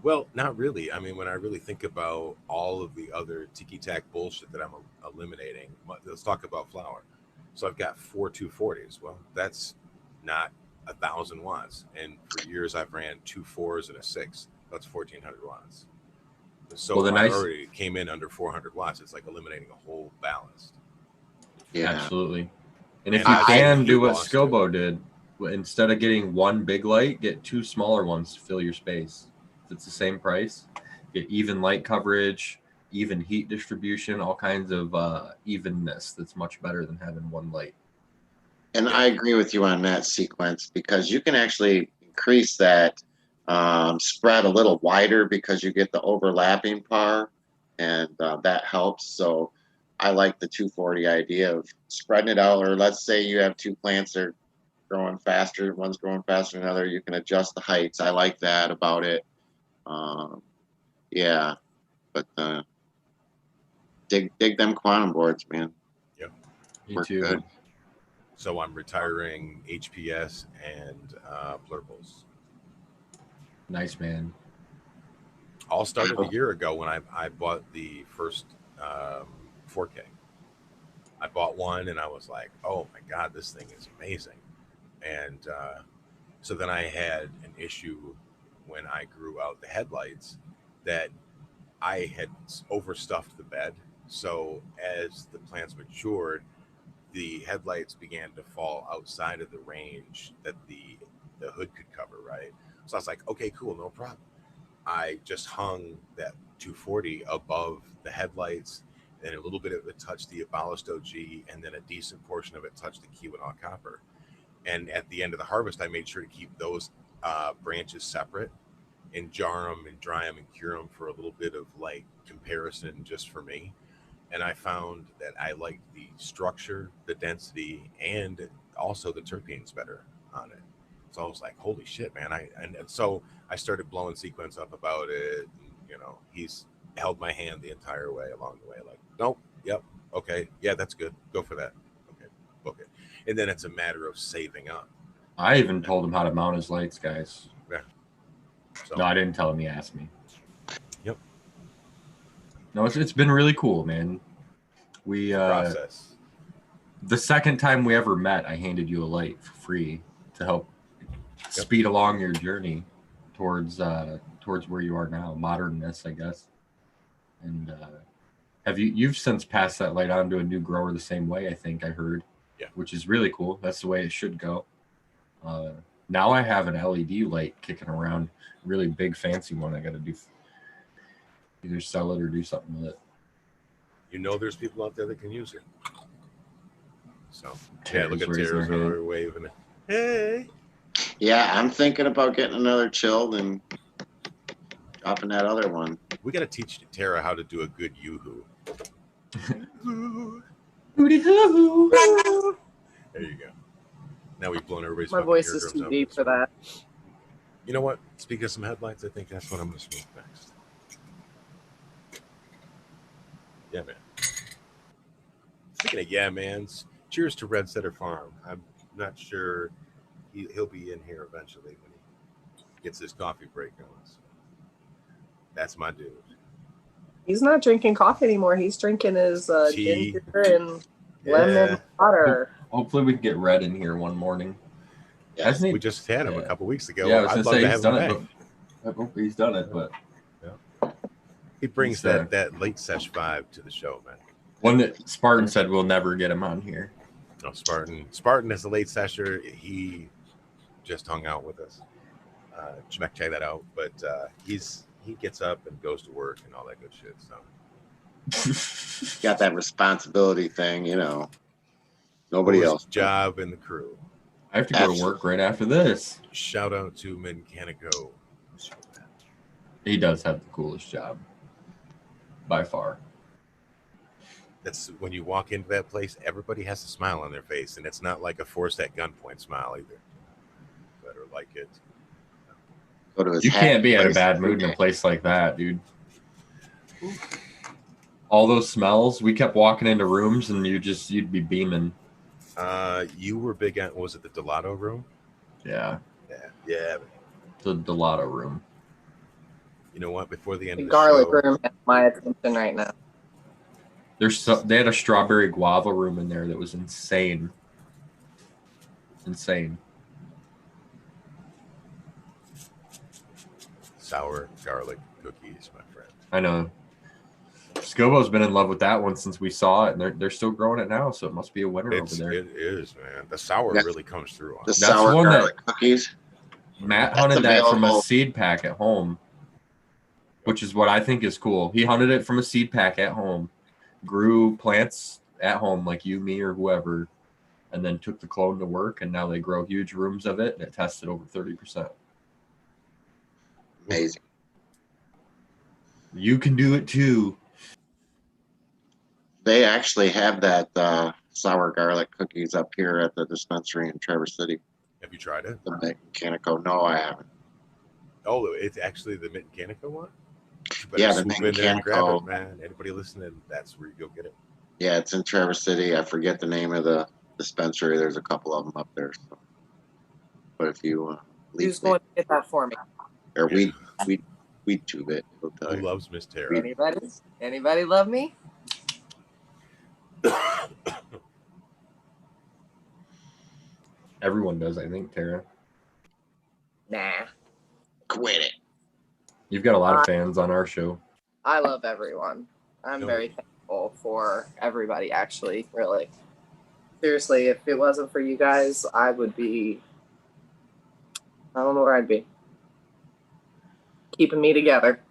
Well, not really. I mean, when I really think about all of the other tiki-tack bullshit that I'm eliminating, let's talk about flower. So I've got 4 240s. Well, that's not 1,000 watts. And for years, I've ran 2 4s and a 6. That's 1,400 watts. So well, I already came in under 400 watts. It's like eliminating a whole ballast. Yeah, absolutely. And if you can do what Scobo did, instead of getting 1 big light, get 2 smaller ones to fill your space. If it's the same price, get even light coverage, even heat distribution, all kinds of evenness. That's much better than having 1 light. And I agree with you on that sequence, because you can actually increase that spread a little wider because you get the overlapping par, and that helps. So I like the 240 idea of spreading it out. Or let's say you have 2 plants that are growing faster, one's growing faster than another, you can adjust the heights. I like that about it. Yeah, but dig them quantum boards, man. Yep. Me too. Good. So I'm retiring HPS and plurals. Nice, man. All started a year ago when I bought the first 4K. I bought one and I was like, oh my God, this thing is amazing. And so then I had an issue when I grew out the headlights that I had overstuffed the bed. So as the plants matured, the headlights began to fall outside of the range that the hood could cover, right? So I was like, okay, cool, no problem. I just hung that 240 above the headlights, and a little bit of it touched the abolished OG, and then a decent portion of it touched the Keweenaw copper. And at the end of the harvest, I made sure to keep those branches separate and jar them and dry them and cure them for a little bit of like comparison just for me. And I found that I liked the structure, the density, and also the terpenes better on it. So I was like, holy shit, man. And so I started blowing Sequence up about it. And, you know, he's held my hand the entire way along the way. Like, nope, yep, okay, yeah, that's good. Go for that. Okay, book it. And then it's a matter of saving up. I even told him how to mount his lights, guys. Yeah. So, no, I didn't tell him. He asked me. Yep. No, it's been really cool, man. We Process. the second time we ever met, I handed you a light for free to help speed along your journey towards where you are now, modernness, I guess. And you've since passed that light on to a new grower the same way, I think I heard. Yeah. Which is really cool. That's the way it should go. Now I have an LED light kicking around, really big fancy one. I got to do either sell it or do something with it. You know, there's people out there that can use it. So Tara's look at raising Tara's her hand. over waving. Hey. Yeah, I'm thinking about getting another chilled and dropping that other one. We got to teach Tara how to do a good yoo-hoo. There you go. Now we've blown everybody's My fucking voice is eardrums too out deep this for morning. that. You know what? Speaking of some headlights, I think that's what I'm going to smoke next. Yeah, man. Speaking of yeah, mans, cheers to Red Setter Farm. I'm not sure he'll be in here eventually when he gets his coffee break on. So that's my dude. He's not drinking coffee anymore. He's drinking his Tea. ginger and lemon water. Hopefully we can get Red in here one morning. Yeah. Hasn't he? We just had him a couple weeks ago. Yeah, I was I'd gonna love say to he's have done him it. back. But I hope he's done it, but He brings He's, that late sesh vibe to the show, man. one that Spartan said we'll never get him on here. No, Spartan is a late sesher. He just hung out with us. Check that out. But he gets up and goes to work and all that good shit. So Got that responsibility thing, you know. Nobody coolest else. job in the crew. I have to go to work right after this. Shout out to Mechanico. He does have the coolest job by far. That's when you walk into that place, everybody has a smile on their face, and it's not like a forced at gunpoint smile either. Better like it. Go to his You can't be in a place. bad mood in a place like that, dude. All those smells, we kept walking into rooms and you'd be beaming. You were big on, was it the Delato room? Yeah. Yeah. The Delato room. You know what? Before the end The of the garlic show, room has my attention right now. They had a strawberry guava room in there that was insane. Insane. sour garlic cookies, my friend. I know. Scobo's been in love with that one since we saw it, and they're still growing it now, so it must be a winner over there. It is, man. The sour really comes through on The it. sour one garlic cookies. Matt hunted that from a available. seed pack at home, which is what I think is cool. He hunted it from a seed pack at home, grew plants at home like you, me, or whoever, and then took the clone to work, and now they grow huge rooms of it, and it tested over 30%. Amazing. You can do it too. They actually have that sour garlic cookies up here at the dispensary in Traverse City. Have you tried it? The Mechanico. No, I haven't. Oh, it's actually the Mechanico one? Yeah, the swoop in there and grab Mechanico. it, man. Anybody listening, that's where you go get it. Yeah, it's in Traverse City. I forget the name of the dispensary. There's a couple of them up there. So. But if you Who's going to get that for me? or we tube it, it'll tell Who you. loves Miss Tara? Anybody love me? Everyone does, I think, Tara. Nah. Quit it. You've got a lot of fans on our show. I love everyone. I'm No. very thankful for everybody, actually, really. Seriously, if it wasn't for you guys, I would be, I don't know where I'd be. Keeping me together.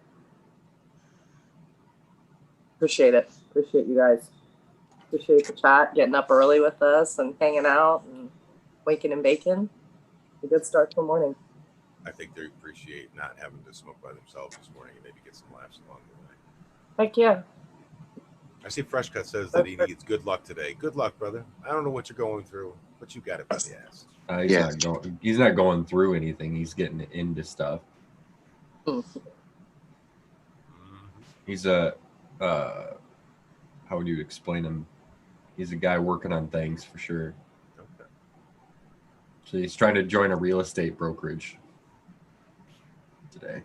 Appreciate it. Appreciate you guys. Appreciate the chat, getting up early with us and hanging out and waking and baking. A good start to the morning. I think they appreciate not having to smoke by themselves this morning and maybe get some laughs along the way. Heck yeah. I see Fresh Cut says that he needs good luck today. Good luck, brother. I don't know what you're going through, but you got it by the ass. He's not going through anything. He's getting into stuff. He's a how would you explain him? He's a guy working on things for sure. Okay. So he's trying to join a real estate brokerage today.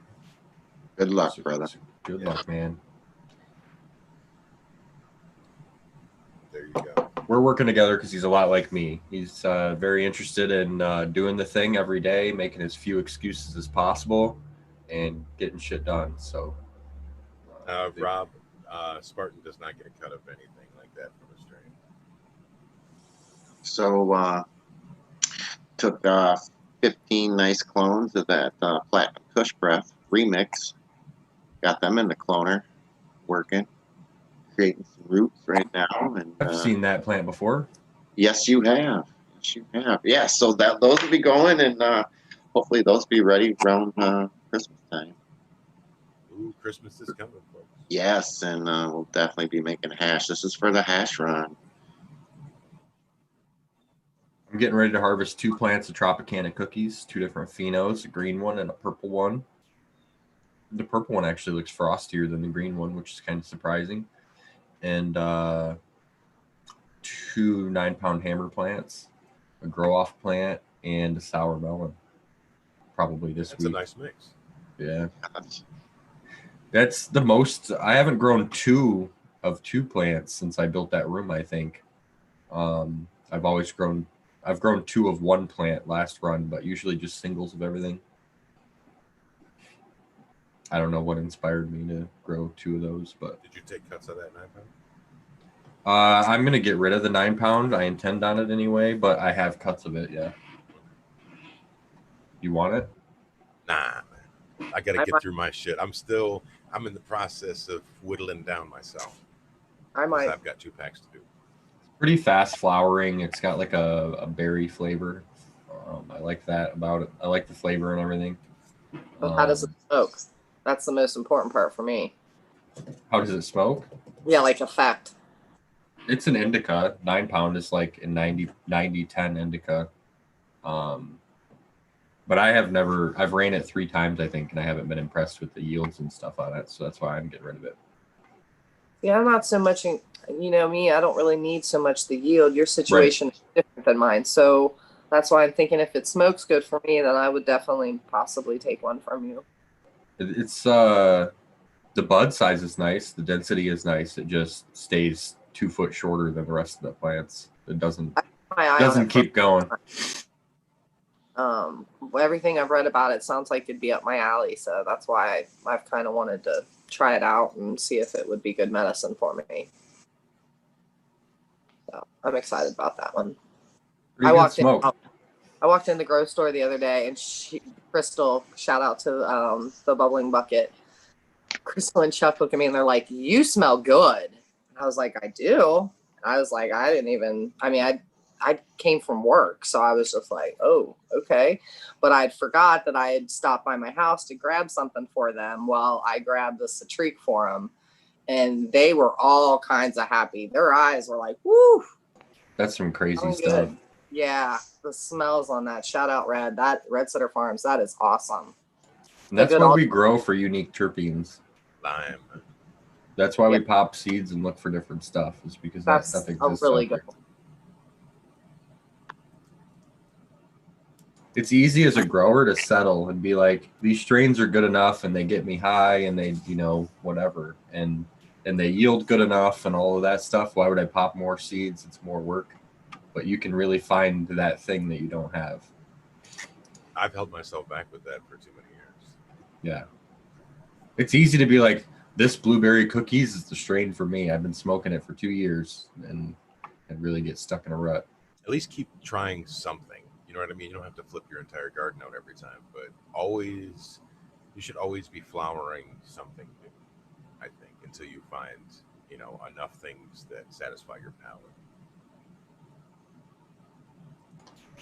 Good luck, So- brother. so good luck, man. we're working together because he's a lot like me. He's very interested in doing the thing every day, making as few excuses as possible, and getting shit done. So, Rob, Spartan does not get a cut of anything like that from a strain. So took 15 nice clones of that Platinum Kush Breath remix. Got them in the cloner, working, creating some roots right now. And I've seen that plant before. yes, you have. Yes, you have. Yeah. So those will be going, and hopefully those be ready around Christmas time. Ooh, Christmas is coming, folks. Yes, and we'll definitely be making hash. This is for the hash run. I'm getting ready to harvest 2 plants of Tropicana cookies, 2 different phenos, a green one and a purple one. The purple one actually looks frostier than the green one, which is kind of surprising. And 2 9-pound hammer plants, a grow off plant, and a sour melon. Probably this week. That's a nice mix. Yeah. That's the most. I haven't grown 2 of 2 plants since I built that room, I think. I've grown 2 of 1 plant last run, but usually just singles of everything. I don't know what inspired me to grow 2 of those, but Did you take cuts of that 9-pound? I'm gonna get rid of the 9-pound. I intend on it anyway, but I have cuts of it. Yeah. You want it? Nah, man. I got to get through my shit. I'm in the process of whittling down myself. I might. I've got 2 packs to do. Pretty fast flowering. It's got like a berry flavor. I like that about it. I like the flavor and everything. But how does it smoke? That's the most important part for me. How does it smoke? Yeah, like effect. It's an indica. 9-pound is like a 90-10 indica. But I've ran it 3 times, I think, and I haven't been impressed with the yields and stuff on it. So that's why I'm getting rid of it. Yeah, I'm not so much, me, I don't really need so much the yield. Your situation is different than mine. So that's why I'm thinking if it smokes good for me, then I would definitely possibly take one from you. It's the bud size is nice. The density is nice. It just stays 2 foot shorter than the rest of the plants. It doesn't keep going. Everything I've read about it sounds like it'd be up my alley. So that's why I've kind of wanted to try it out and see if it would be good medicine for me. So I'm excited about that one. I walked in the grow store the other day, and Crystal, shout out to the Bubbling Bucket. Crystal and Chuck look at me and they're like, "You smell good." And I was like, "I do." And I was like, I came from work, so I was just like, "Oh, okay." But I'd forgot that I had stopped by my house to grab something for them while I grabbed the Citrique for them. And they were all kinds of happy. Their eyes were like, "Woo." That's some crazy Good. stuff. Yeah, the smells on that. Shout out Red Setter Farms. That is awesome. And that's why we grow for unique terpenes. Lime. That's why we pop seeds and look for different stuff. Is because that stuff exists. Really good. It's easy as a grower to settle and be like, these strains are good enough and they get me high and they, whatever. And they yield good enough and all of that stuff. Why would I pop more seeds? It's more work. But you can really find that thing that you don't have. I've held myself back with that for too many years. Yeah. It's easy to be like, this blueberry cookies is the strain for me. I've been smoking it for 2 years and really get stuck in a rut. At least keep trying something. You know what I mean? You don't have to flip your entire garden out every time, but you should always be flowering something new, I think, until you find, enough things that satisfy your palate.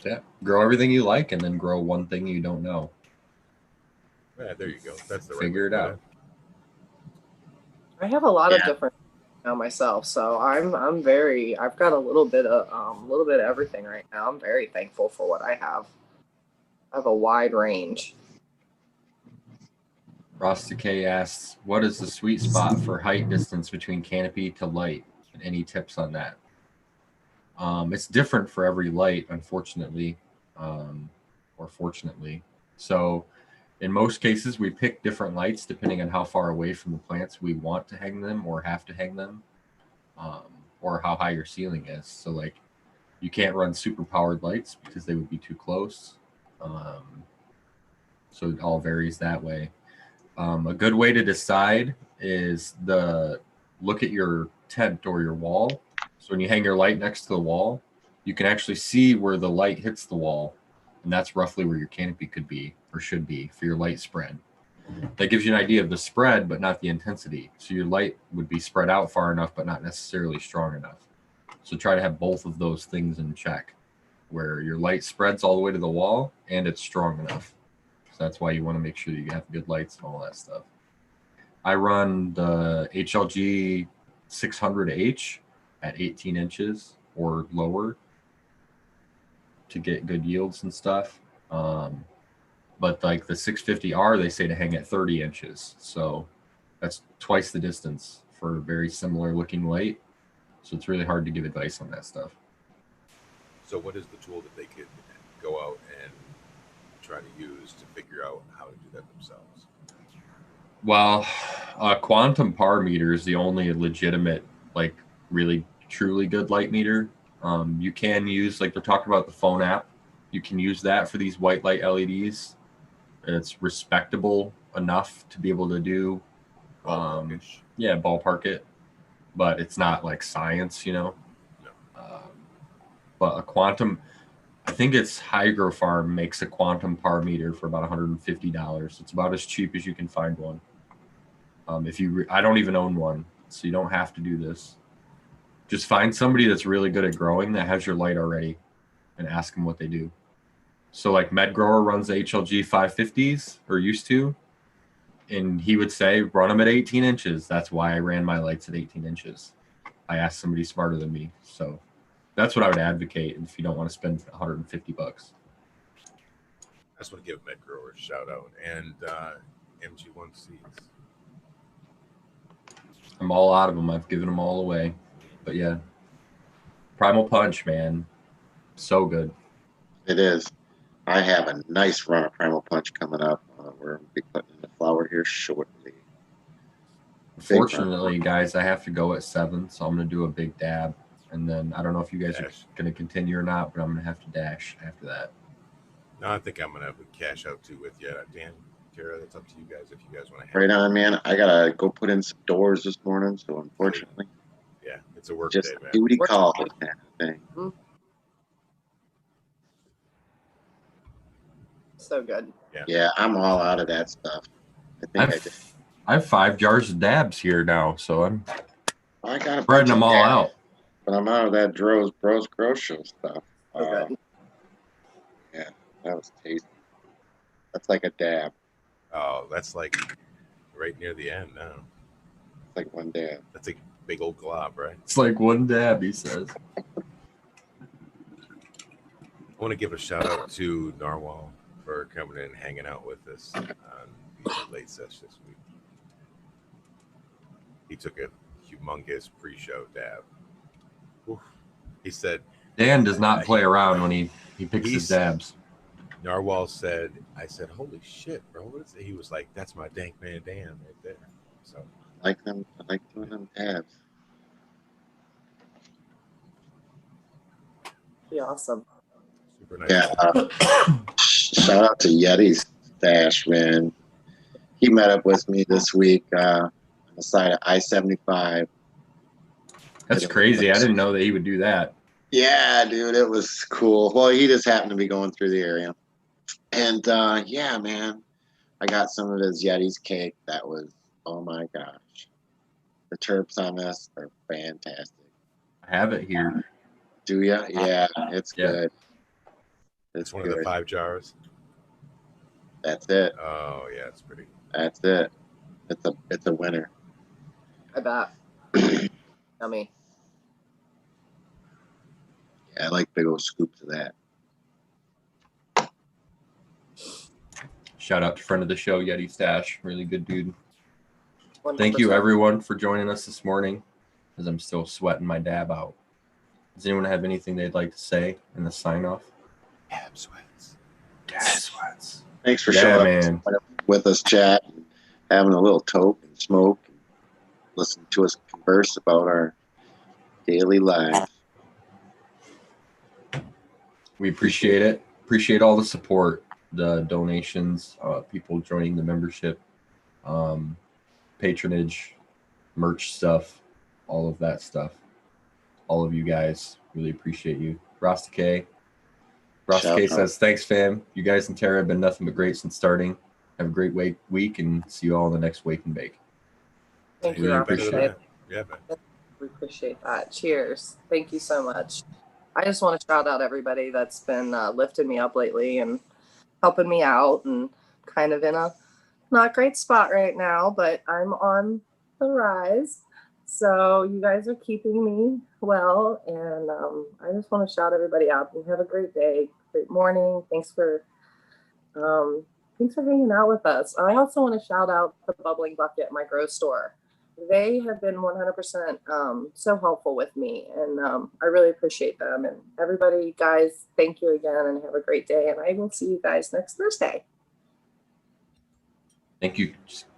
Yeah. Grow everything you like and then grow one thing you don't know. Yeah, there you go. That's the right Figure it out. I have a lot of different myself, so I've got a little bit of everything right now. I'm very thankful for what I have. I have a wide range. Ross Decay asks, what is the sweet spot for height distance between canopy to light? And any tips on that? It's different for every light, unfortunately, or fortunately. So in most cases, we pick different lights depending on how far away from the plants we want to hang them or have to hang them, or how high your ceiling is. So like you can't run super powered lights because they would be too close. So it all varies that way. A good way to decide is look at your tent or your wall. So when you hang your light next to the wall, you can actually see where the light hits the wall. And that's roughly where your canopy could be or should be for your light spread. That gives you an idea of the spread, but not the intensity. So your light would be spread out far enough, but not necessarily strong enough. So try to have both of those things in check, where your light spreads all the way to the wall and it's strong enough. So that's why you want to make sure that you have good lights and all that stuff. I run the HLG 600H at 18 inches or lower to get good yields and stuff. But like the 650R, they say to hang at 30 inches. So that's twice the distance for a very similar looking light. So it's really hard to give advice on that stuff. So what is the tool that they could go out and try to use to figure out how to do that themselves? Well, a quantum par meter is the only legitimate, like really truly good light meter. You can use, like they're talking about the phone app. You can use that for these white light LEDs. It's respectable enough to be able to do, ballpark it, but it's not like science, No. But a quantum, I think it's Hydrofarm makes a quantum par meter for about $150. It's about as cheap as you can find one. I don't even own one, so you don't have to do this. Just find somebody that's really good at growing that has your light already and ask them what they do. So like MedGrower runs the HLG 550s or used to, and he would say, run them at 18 inches. That's why I ran my lights at 18 inches. I asked somebody smarter than me. So that's what I would advocate if you don't want to spend $150. I just want to give MedGrower a shout out and MG1 seeds. I'm all out of them. I've given them all away. But yeah, Primal Punch, man, so good. It is. I have a nice run of Primal Punch coming up. We're going to be putting in the flower here shortly. Fortunately, guys, I have to go at 7, so I'm going to do a big dab. And then I don't know if you guys are going to continue or not, but I'm going to have to dash after that. No, I think I'm going to have a cash out too with you. Dan, Tara, that's up to you guys if you guys want to. Right on, man. I got to go put in some doors this morning, so unfortunately. Yeah, it's a work just day, man. Duty call kind of thing. Mm-hmm. So good. Yeah, I'm all out of that stuff. I did. I have 5 jars of dabs here now, so I got spreading them all out. But I'm out of that Bros Grow stuff. Okay. Yeah, that was tasty. That's like a dab. Oh, that's like right near the end now. It's like one dab. That's a big old glob, right? It's like one dab, he says. I want to give a shout out to Narwhal for coming in and hanging out with us on the late session this week. He took a humongous pre-show dab. Oof. He said, Dan does not play around when he picks his dabs. Narwhal said, I said, holy shit, bro. What is it? He was like, that's my dank man Dan right there. So I like them. I like doing them dabs. Be awesome. super nice. Yeah. Shout out to Yeti's Stash, man. He met up with me this week on the side of I-75. That's crazy. I didn't know that he would do that. Yeah, dude, it was cool. Well, he just happened to be going through the area. And yeah, man, I got some of his Yeti's cake. That was, oh my gosh. The terps on this are fantastic. I have it here. Do ya? Yeah, it's good. It's one of the 5 jars. That's it. Oh yeah, it's pretty. That's it. It's a winner. I bet. Yummy. Yeah, I like big old scoops of that. Shout out to friend of the show, Yeti Stash. Really good dude. 100%. Thank you, everyone, for joining us this morning, as I'm still sweating my dab out. Does anyone have anything they'd like to say in the sign-off? Dab sweats. Dab sweats. Thanks for showing up with us, chat, and having a little toke and smoke, and listening to us converse about our daily life. We appreciate it. Appreciate all the support, the donations, people joining the membership, patronage, merch stuff, all of that stuff. All of you guys, really appreciate you. Growskis Shout out. says, thanks, fam. You guys and Tara have been nothing but great since starting. Have a great week and see you all in the next Wake and Bake. Thank Really you, appreciate Robert. it. Yeah, man. We appreciate that. Cheers. Thank you so much. I just want to shout out everybody that's been lifting me up lately and helping me out, and kind of in a not great spot right now, but I'm on the rise. So you guys are keeping me well, and I just want to shout everybody out and have a great day, great morning. Thanks for hanging out with us. I also want to shout out the Bubbling Bucket, my grow store. They have been 100% so helpful with me, and I really appreciate them. And everybody, guys, thank you again, and have a great day. And I will see you guys next Thursday. Thank you,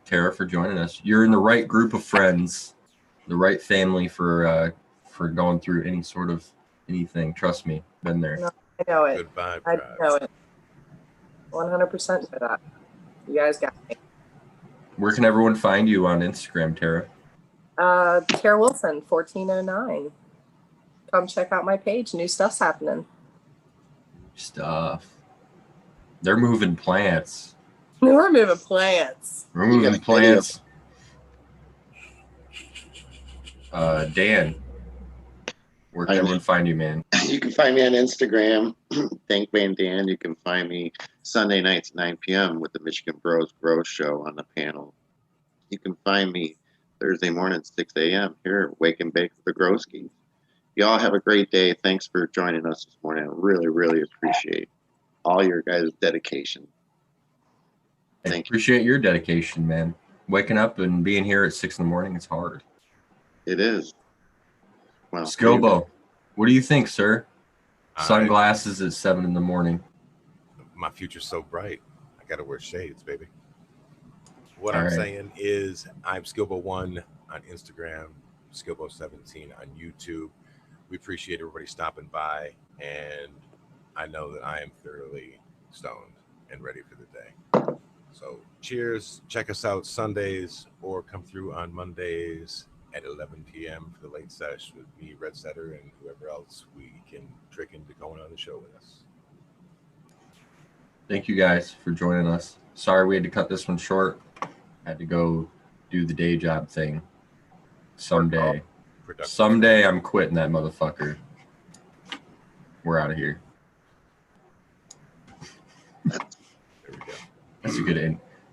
Tara, for joining us. You're in the right group of friends, the right family for going through any sort of anything. Trust me, been there. No, I know it. Good vibe, I tribe. know it. 100% for that. You guys got me. Where can everyone find you on Instagram, Tara? Tara Wilson, 1409. Come check out my page. New stuff's happening. Stuff. They're moving plants. We're moving plants. We're You got moving a video. plants. Dan, where can everyone find you, man? You can find me on Instagram, Thank Van Dan. You can find me Sunday nights at 9 p.m. with the Michigan Bros Grow Show on the panel. You can find me Thursday morning, 6 a.m. here at Wake and Bake with the Growskis. Y'all have a great day. Thanks for joining us this morning. I really, really appreciate all your guys' dedication. I Thank you. appreciate your dedication, man. Waking up and being here at 6 a.m, it's hard. It is. Well, Skilbo, what do you think, sir? I- Sunglasses at 7 a.m. My future's so bright. I gotta wear shades, baby. What All I'm right. saying is, I'm Skilbo1 on Instagram, Skilbo17 on YouTube. We appreciate everybody stopping by, and I know that I am thoroughly stoned and ready for the day. So, cheers. Check us out Sundays or come through on Mondays at 11 p.m. for the late sesh with me, Red Setter, and whoever else we can trick into going on the show with us. Thank you guys for joining us. Sorry we had to cut this one short. Had to go do the day job thing. Someday. Productive. Someday I'm quitting that motherfucker. We're out of here. There we go. That's a good end.